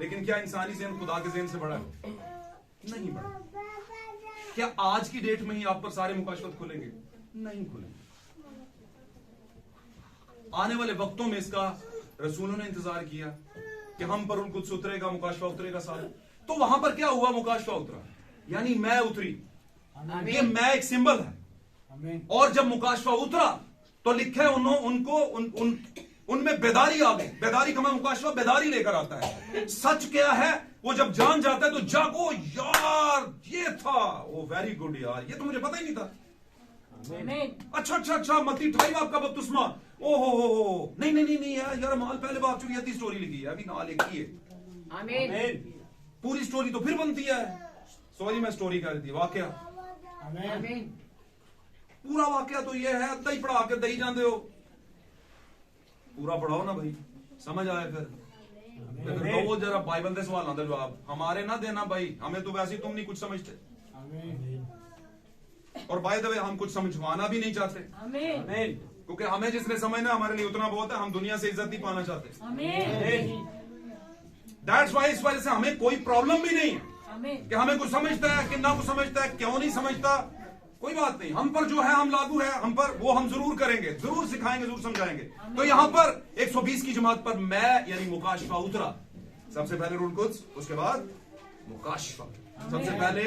[SPEAKER 4] लेकिन क्या इंसानी ज़हन खुदा के ज़हन से बड़ा है? नहीं बड़ा। क्या आज की डेट में ही आप पर सारे मुकाशफत खुलेंगे? नहीं खुलेंगे। आने वाले वक्तों में इसका रसूलों ने इंतजार किया कि हम पर कुछ उतरेगा, मुकाशफा उतरेगा सारा, तो वहां पर क्या हुआ, मुकाशफा उतरा, यानी मैं उतरी, ये मैं एक सिंबल है, और जब मुकाशफा उतरा तो लिखा है उनमें बेदारी आ गई, बेदारी का मुकाशफा बेदारी लेकर आता है। सच क्या है, वो जब जान जाता है तो जागो यार, ये था वो, वेरी गुड यार, ये तो मुझे पता ही नहीं था, अच्छा मती ठाई आपका बपतिस्मा, ओहो नहीं यार माल पहले बाप चुकी आती स्टोरी लिखी है, अभी ना लिखी है, पूरी स्टोरी तो फिर बनती है, सॉरी मैं स्टोरी कर दी, वाकया पूरा वाकया तो ये है, अद्धा ही पढ़ा के दही जाते हो, पूरा पढ़ाओ ना भाई, समझ आए फिर दो जरा बाइबल के सवालों का जवाब, हमारे ना देना भाई, हमें तो वैसे तुम नहीं कुछ समझते, और बाय द वे हम कुछ समझवाना भी नहीं चाहते, क्योंकि हमें जिसने समझना हमारे लिए उतना बहुत है, हम दुनिया से इज्जत नहीं पाना चाहते। दैट्स वाई इस वजह से हमें कोई प्रॉब्लम भी नहीं है कि हमें कुछ समझता है कि ना कुछ समझता है, क्यों नहीं समझता, कोई बात नहीं, हम पर जो है हम लागू है, हम पर वो हम जरूर करेंगे, जरूर सिखाएंगे, जरूर समझाएंगे। तो यहां पर 120 की जमात पर मैं यानी मुकाशफा उतरा, सबसे पहले रूल कुद्स, उसके बाद मुकाशफा, सबसे पहले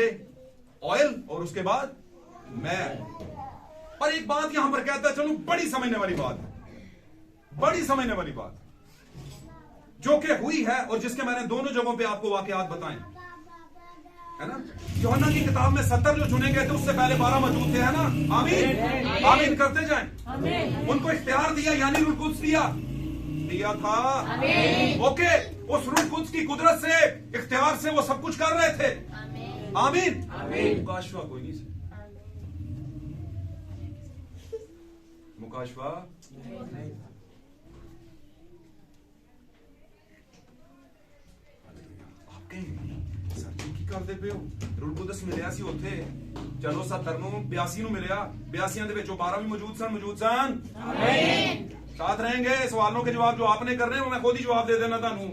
[SPEAKER 4] ऑयल और उसके बाद मैं। और एक बात यहां पर कहता है, चलो बड़ी समझने वाली बात है, बड़ी समझने वाली बात जो कि हुई है और जिसके मैंने दोनों जगहों पे आपको वाकयात बताए, है ना। यूहन्ना की किताब में 70 जो चुने गए थे उससे पहले 12 मौजूद थे, है ना। आमीन आमीन करते जाएं। उनको इख्तियार दिया यानी रूह कुद्स दिया था, ओके। उस रूह कुद्स की कुदरत से, इख्तियार से वो सब कुछ कर रहे थे, आमीन। मुकाशफा कोई नहीं, मुकाशफा करते पे हो, रूह कुद्स मिलिया सी उत्थे, चलो 70 ਨੂੰ 82 ਨੂੰ मिलिया, 82 ਦੇ ਵਿੱਚੋਂ 12 भी मौजूद सन। आमीन। साथ रहेंगे, सवालों के जवाब जो आपने करने हैं वो मैं खुद ही जवाब दे देना थानू।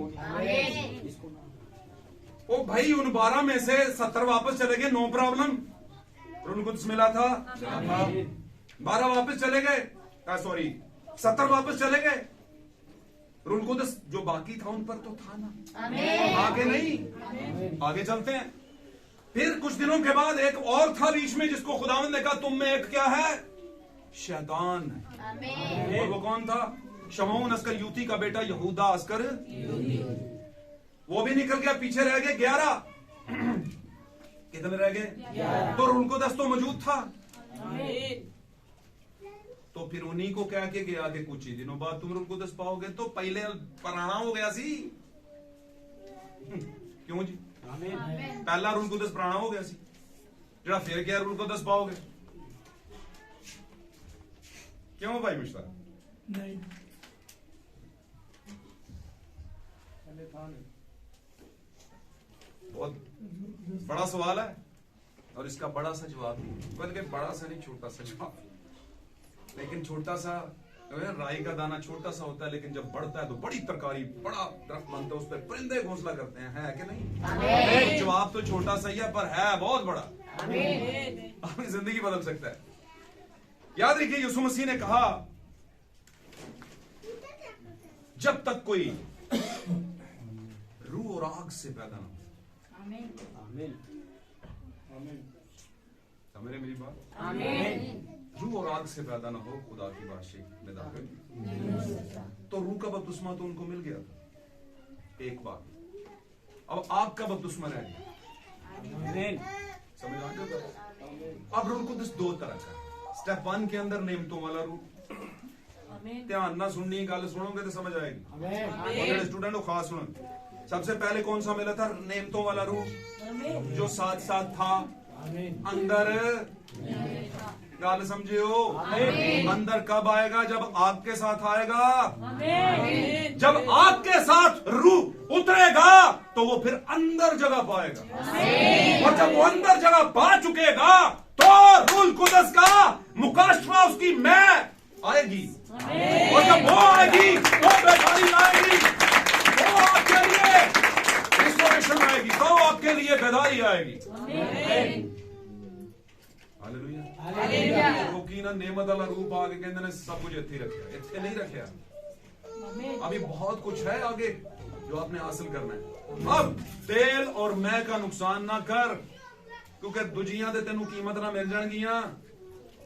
[SPEAKER 4] ओ भाई उन 12 में से 70 वापस चले गए, नो प्रॉब्लम, रूह कुद्स मिला था, 12 वापस चले गए, सॉरी 70 वापस चले गए, रूह कुद्स जो बाकी था उन पर तो था ना, आगे नहीं, आगे चलते हैं। फिर कुछ दिनों के बाद एक और था बीच में जिसको खुदावंद ने कहा तुम में एक क्या है, शैतान है। और वो कौन था, शमौन अस्कर यूती का बेटा यहूदा अस्कर, वो भी निकल गया, पीछे रह गए 11। कितने रह गए, तो रूह कुद्स तो मौजूद था। तो फिर उन्हीं को कह के गया कि कुछ ही दिनों बाद तुम रूह कुद्स पाओगे, तो पहले पुराना हो गया सी, क्यों जी? पहला रूल कुदस पुराना हो गया सी, जरा फिर क्या रूल कुदस पाओगे? क्यों भाई मुश्ताक?
[SPEAKER 1] नहीं
[SPEAKER 4] बहुत बड़ा सवाल है और इसका बड़ा सा जवाब नहीं, बल्कि बड़ा सा नहीं, छोटा सा जवाब। लेकिन छोटा सा राई का दाना छोटा सा होता है, लेकिन जब बढ़ता है तो बड़ी तरकारी, बड़ा दरख्त बनता है, उस पर परिंदे घोंसला करते हैं, है कि नहीं? जवाब तो छोटा सा ही है पर है बहुत बड़ा। अपनी जिंदगी बदल सकता है। याद रखिए, यीशु मसीह ने कहा जब तक कोई रूह और आग से पैदा ना हो। समझे मेरी बात? रूह और आग से पैदा ना हो खुदा की बादशाही में दाखिल। तो रूह का बपतिस्मा तो उनको मिल गया था, एक बात। अब आग का बपतिस्मा रह गया। समझ आ गया? अब रूह कुदस दो तरह का है। स्टेप 1 के अंदर नेमतों वाला रूह, ध्यान ना सुननी, गल सुनोगे तो समझ आएगी। स्टूडेंट खास सुनो। सबसे पहले कौन सा मिला था? नेमतों वाला रूह, जो साथ साथ था अंदर। गल समझे हो? अंदर कब आएगा? जब आग के साथ आएगा। जब आग के साथ रूह उतरेगा तो वो फिर अंदर जगह पाएगा, और जब वो अंदर जगह पा चुकेगा तो रूह कुदस का मुकाशफा, उसकी मैं आएगी, और जब वो आएगी तो बेदारी आएगी, वो आपके लिए रिस्टोरेशन आएगी, तो आपके लिए बेदारी आएगी। हालेलुया। लोकी ना नेमत वाला रूप आगे कहते ने सब कुछ इत्थे रखा, इत्थे नहीं रखा। अभी बहुत कुछ है आगे जो आपने हासिल करना है। अब तेल और मैं का नुकसान ना कर, क्योंकि दुजियां दे तेनू कीमत ना मिल जाएंगियां।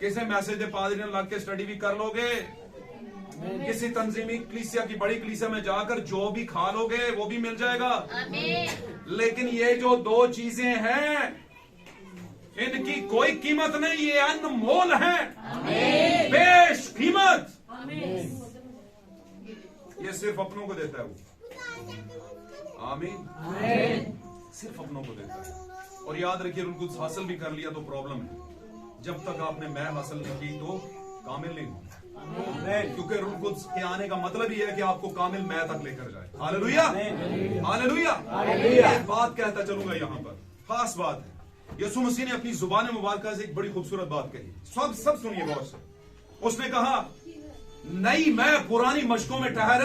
[SPEAKER 4] किसी मैसेज दे पादरी ने लग के स्टडी भी कर लोगे, किसी तंजीमी कलीसिया की बड़ी कलीसिया में जाकर जो भी खा लोगे वो भी मिल जाएगा। लेकिन ये जो दो चीजें हैं इनकी कोई कीमत नहीं, ये अनमोल है, बेश कीमत। ये सिर्फ अपनों को देता है वो। आमीन। सिर्फ अपनों को देता है। और याद रखिए, कुछ हासिल भी कर लिया तो प्रॉब्लम है। जब तक आपने मैं हासिल नहीं की तो कामिल नहीं होगा, क्योंकि रूह कुद्स के आने का मतलब ही है कि आपको कामिल मैं तक लेकर जाए। Hallelujah, hallelujah. एक बात कहता चलूंगा यहाँ पर, खास बात है। यीशु मसीह ने अपनी जुबान मुबारक से एक बड़ी खूबसूरत बात कही, सब सुनिए गौर से। उसने कहा नई मैं पुरानी मशकों में ठहर।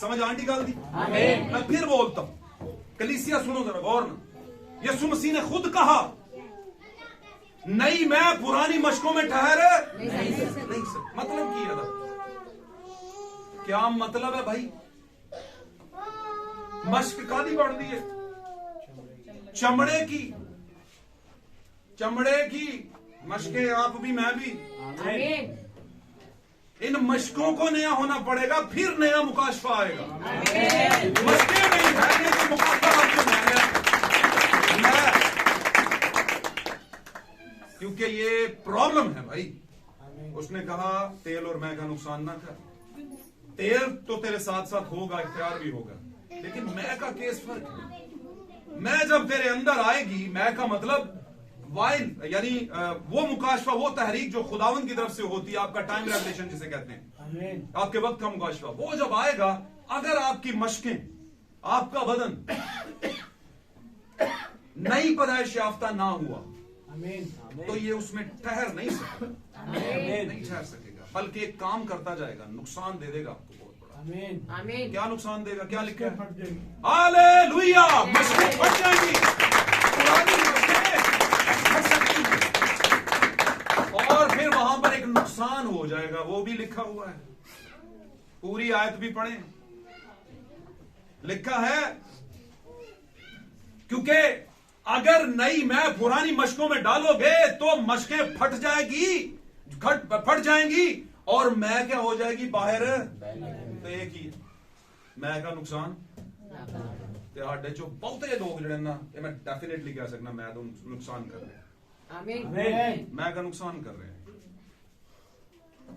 [SPEAKER 4] समझ आंटी गाल दी? मैं फिर बोलता हूं, कलीसिया सुनो जरा गौर ना। यीशु मसीह ने खुद कहा नई मैं पुरानी मशकों में ठहर नहीं सकता। मतलब की है, क्या मतलब है भाई? मश्क कादी बढ़ दी है? चमड़े की, चमड़े की मशकें, आप भी मैं भी। इन मशकों को नया होना पड़ेगा, फिर नया मुकाशफा आएगा। मशकें नहीं है तो मुकाशफा आपको महंगा, क्योंकि ये प्रॉब्लम है भाई। उसने कहा तेल और मैं का नुकसान ना कर। तेल तो तेरे साथ साथ होगा, इख्तियार भी होगा, लेकिन मैं का केस फर्क है। मैं जब तेरे अंदर आएगी, मैं का मतलब वाइल, यानी वो मुकाशफा, वो तहरीक जो खुदावंद की तरफ से होती है, आपका टाइम रेगुलेशन जिसे कहते हैं, आपके वक्त का मुकाशफा, वो जब आएगा, अगर आपकी मशकें, आपका बदन नई पैदाइश याफ्ता ना हुआ तो ये उसमें ठहर नहीं सकेगा, नहीं ठहर सकेगा, बल्कि एक काम करता जाएगा, नुकसान दे देगा आपको बहुत बड़ा। आमीन। क्या नुकसान देगा? क्या लिखा है? हालेलुया। मशकें फट जाएंगी, पुरानी मशकें फट सकती हैं, और फिर वहां पर एक नुकसान हो जाएगा, वो भी लिखा हुआ है। पूरी आयत भी पढ़ें, लिखा है, क्योंकि अगर नई मैं पुरानी मशकों में डालोगे तो मशकें फट जाएंगी और मैं क्या हो जाएगी? बाहर। तो एक ही मैं का नुकसान तेरे चो बहुते लोग जड़े ना, मैं डेफिनेटली कह सकना मैं तो नुकसान कर रहे हैं, मैं का नुकसान कर रहे हैं।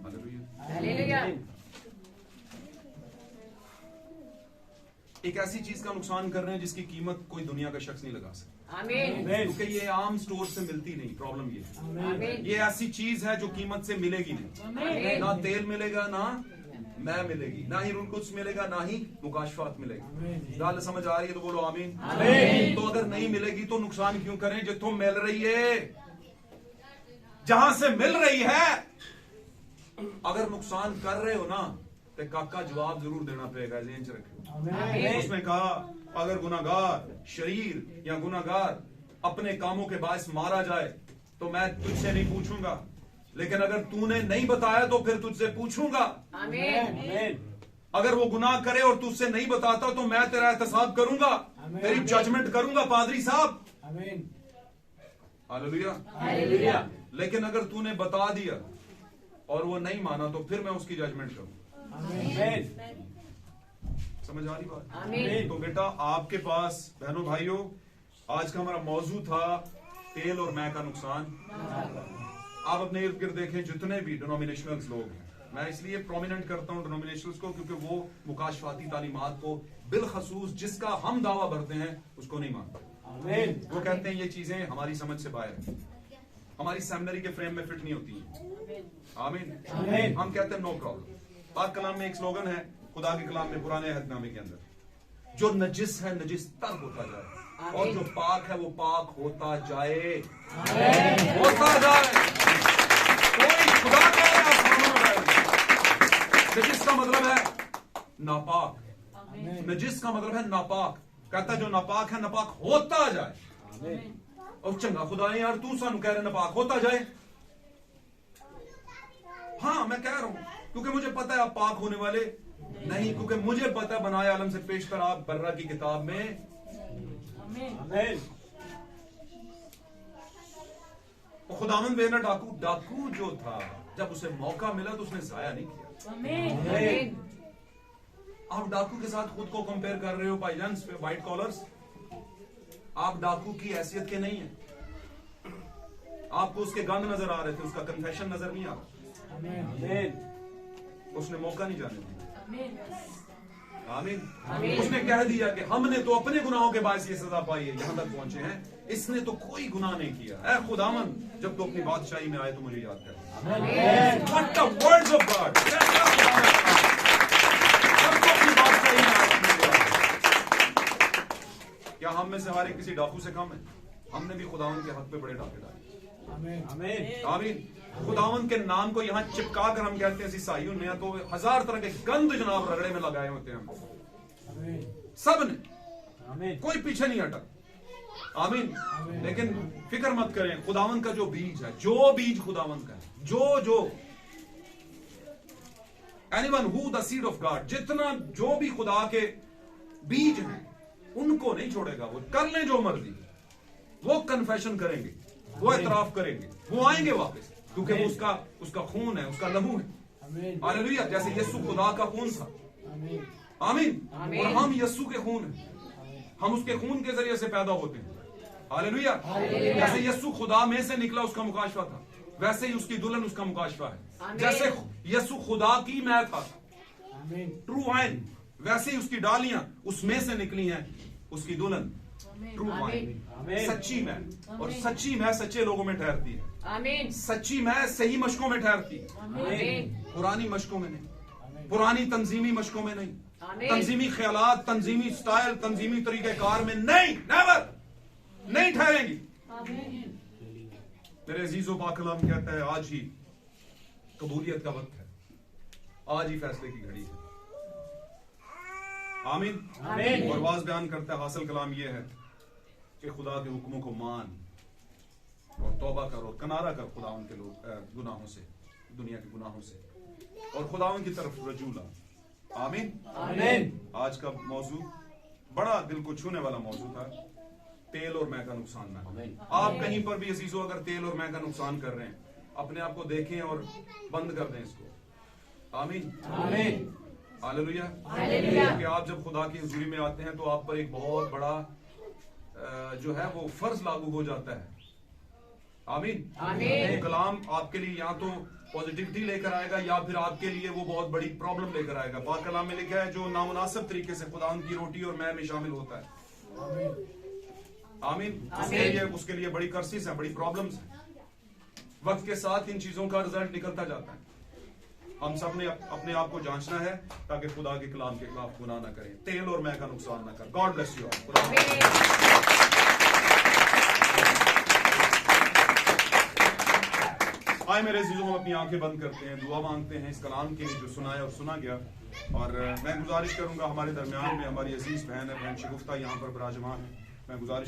[SPEAKER 4] हालेलुया। एक ऐसी चीज का नुकसान कर रहे हैं जिसकी कीमत कोई दुनिया का शख्स नहीं लगा सकता,
[SPEAKER 5] आमीन,
[SPEAKER 4] क्योंकि ये आम स्टोर से मिलती नहीं। प्रॉब्लम ये है,
[SPEAKER 5] आमीन,
[SPEAKER 4] ये ऐसी चीज है जो कीमत से मिलेगी नहीं।
[SPEAKER 5] आमीन,
[SPEAKER 4] ना तेल मिलेगा, ना मैं मिलेगी, ना ही रुल-कुद्स मिलेगा, ना ही मुकाशफात मिलेगी। गाल समझ आ रही है तो बोलो आमीन। तो अगर नहीं मिलेगी तो नुकसान क्यों करें जिथों मिल रही है, जहां से मिल रही है। अगर नुकसान कर रहे हो ना तो काका जवाब जरूर देना पड़ेगा, ज़हन च रखियो। उसने कहा अगर गुनाहगार शरीर या गुनाहगार अपने कामों के बायस मारा जाए तो मैं तुझसे नहीं पूछूंगा, लेकिन अगर तूने नहीं बताया तो फिर तुझसे पूछूंगा।
[SPEAKER 5] आमीन,
[SPEAKER 4] अगर वो गुनाह करे और तुझसे नहीं बताता तो मैं तेरा एहतसाब करूंगा, तेरी जजमेंट करूंगा पादरी साहब। हालेलुया। लेकिन अगर तूने बता दिया और वो नहीं माना तो फिर मैं उसकी जजमेंट करूंगा। समझ आ रही बात?
[SPEAKER 5] आमीन।
[SPEAKER 4] तो बेटा आपके पास बहनों भाइयों, आज का हमारा मौजू था तेल और मैं का नुकसान। आप अपने इर्द गिर्द देखें जितने भी डिनोमिनेशनल्स लोग हैं, मैं इसलिए प्रोमिनेंट करता हूं डिनोमिनेशनल्स को क्योंकि वो मुकाशफाती तालीमात को बिलखसूस जिसका हम दावा भरते हैं उसको नहीं मानते। वो कहते हैं ये चीजें हमारी समझ से बाहर है, हमारी सेमिनरी के फ्रेम में फिट नहीं होती। आमीन। हम कहते हैं नो प्रॉब्लम। पाक कलाम में एक स्लोगन है खुदा के कलाम में पुराने अहदनामे के अंदर, जो नजिस है नजिस तक होता जाए और जो पाक है वो पाक होता जाए, होता जाए। कोई खुदा का नजिस का मतलब है नापाक, नजिस का मतलब है नापाक। कहता है जो नापाक है नापाक होता जाए। और चंगा खुदा है यार तू सानू कह रहे नापाक होता जाए। हाँ मैं कह रहा हूं क्योंकि मुझे पता है आप पाक होने वाले नहीं, क्योंकि मुझे पता है बनाए आलम से पेशतर आप बर्रा की किताब में। खुदावंद बेना डाकू जो था जब उसे मौका मिला तो उसने जाया नहीं किया। आप डाकू के साथ खुद को कंपेयर कर रहे हो भाईजान, व्हाइट कॉलर्स। आप डाकू की हैसियत के नहीं है। आपको उसके गंद नजर आ रहे थे, उसका कन्फेशन नजर नहीं आ रहा। उसने मौका नहीं जाने दिया। आमीन। उसने कह दिया कि हमने तो अपने गुनाहों के बायस ये सजा पाई है, यहां तक पहुंचे हैं, इसने तो कोई गुनाह नहीं किया। ऐ खुदावंद जब तो अपनी बादशाही में आए तो मुझे याद कर। What the words of God! जब तो अपनी बादशाही में आए तो मुझे याद कर। क्या हम में से हर एक किसी डाकू से कम है? हमने भी खुदावंद के हक पे बड़े डाके डाले। आमीन। खुदावंद के नाम को यहाँ चिपका कर हम कहते हैं ईसाइयों ने तो 1000 तरह के गंद जनाब रगड़े में लगाए होते हैं सब ने, कोई पीछे नहीं हटा। आमीन। लेकिन फिक्र मत करें, खुदावंद का जो बीज है, जो बीज खुदावंद का है, जो anyone who the seed of God, जितना जो भी खुदा के बीज हैं उनको नहीं छोड़ेगा। वो कर लें जो मर्जी, वो कन्फेशन करेंगे, वो एतराफ करेंगे, वो आएंगे वापस, क्योंकि वो उसका खून है, उसका लहू है। हालेलुया। जैसे यीशु खुदा का खून था। आमीन। और हम यीशु के खून हैं, हम उसके खून के जरिए से पैदा होते हैं। हालेलुया। जैसे यीशु खुदा में से निकला उसका मुकाशफा था, वैसे ही उसकी दुल्हन उसका मुकाशफा है। जैसे यीशु खुदा की मैं था, ट्रू वाइन, वैसे ही उसकी डालियां उसमें से निकली हैं, उसकी दुल्हन ट्रू वाइन, सच्ची मैं। और सच्ची मैं सच्चे लोगों में ठहरती है।
[SPEAKER 5] आमीन।
[SPEAKER 4] सच्ची मैं सही मशकों में ठहरती है, पुरानी मशकों में नहीं, पुरानी तंजीमी मशकों में नहीं, तंजीमी ख्यालात, तंजीमी स्टाइल, तंजीमी तरीकेकार में नहीं, नेवर नहीं ठहरेंगी। मेरे अजीजों पाकलाम कहता है आज ही कबूलियत का वक्त है, आज ही फैसले की घड़ी है। आमीन। और वाज बयान करता है हासिल कलाम यह है कि खुदा के हुक्मों को मान और तौबा कर और किनारा कर खुदा उनके गुनाहों से, दुनिया के गुनाहों से, और खुदावन की तरफ रजू ला। आमीन। आमीन। आज का मौजू बड़ा दिल को छूने वाला मौजू था, तेल और मैं का नुकसान ना। आप कहीं पर भी अजीजों अगर तेल और मैं का नुकसान कर रहे हैं, अपने आप को देखें और बंद कर दें इसको। आमीन। आमीन। हालेलुया। क्योंकि आप जब खुदा की हुजूरी में आते हैं तो आप पर एक बहुत बड़ा जो है वो फर्ज लागू हो जाता है। आमीन।
[SPEAKER 5] आमीन।
[SPEAKER 4] ये कलाम आपके लिए या तो पॉजिटिविटी लेकर आएगा या फिर आपके लिए वो बहुत बड़ी प्रॉब्लम लेकर आएगा। पाक कलाम में लिखा है जो नामुनासिब तरीके से खुदा की रोटी और मैं में शामिल होता है, आमीन, उसके लिए बड़ी कर्सिस है, बड़ी प्रॉब्लम्स है। वक्त के साथ इन चीजों का रिजल्ट निकलता जाता है। हम सब ने अपने आप को जांचना है ताकि खुदा के कलाम के खिलाफ गुनाह ना करें, तेल और मैं का नुकसान ना करें। God bless you. आए मेरे अज़ीज़ों, हम अपनी आंखें बंद करते हैं, दुआ मांगते हैं इस कलाम के लिए जो सुनाया और सुना गया। और मैं गुजारिश करूंगा, हमारे दरमियान में हमारी अजीज बहन है, बहन शगुफ्ता यहाँ पर विराजमान है, मैं गुजारिश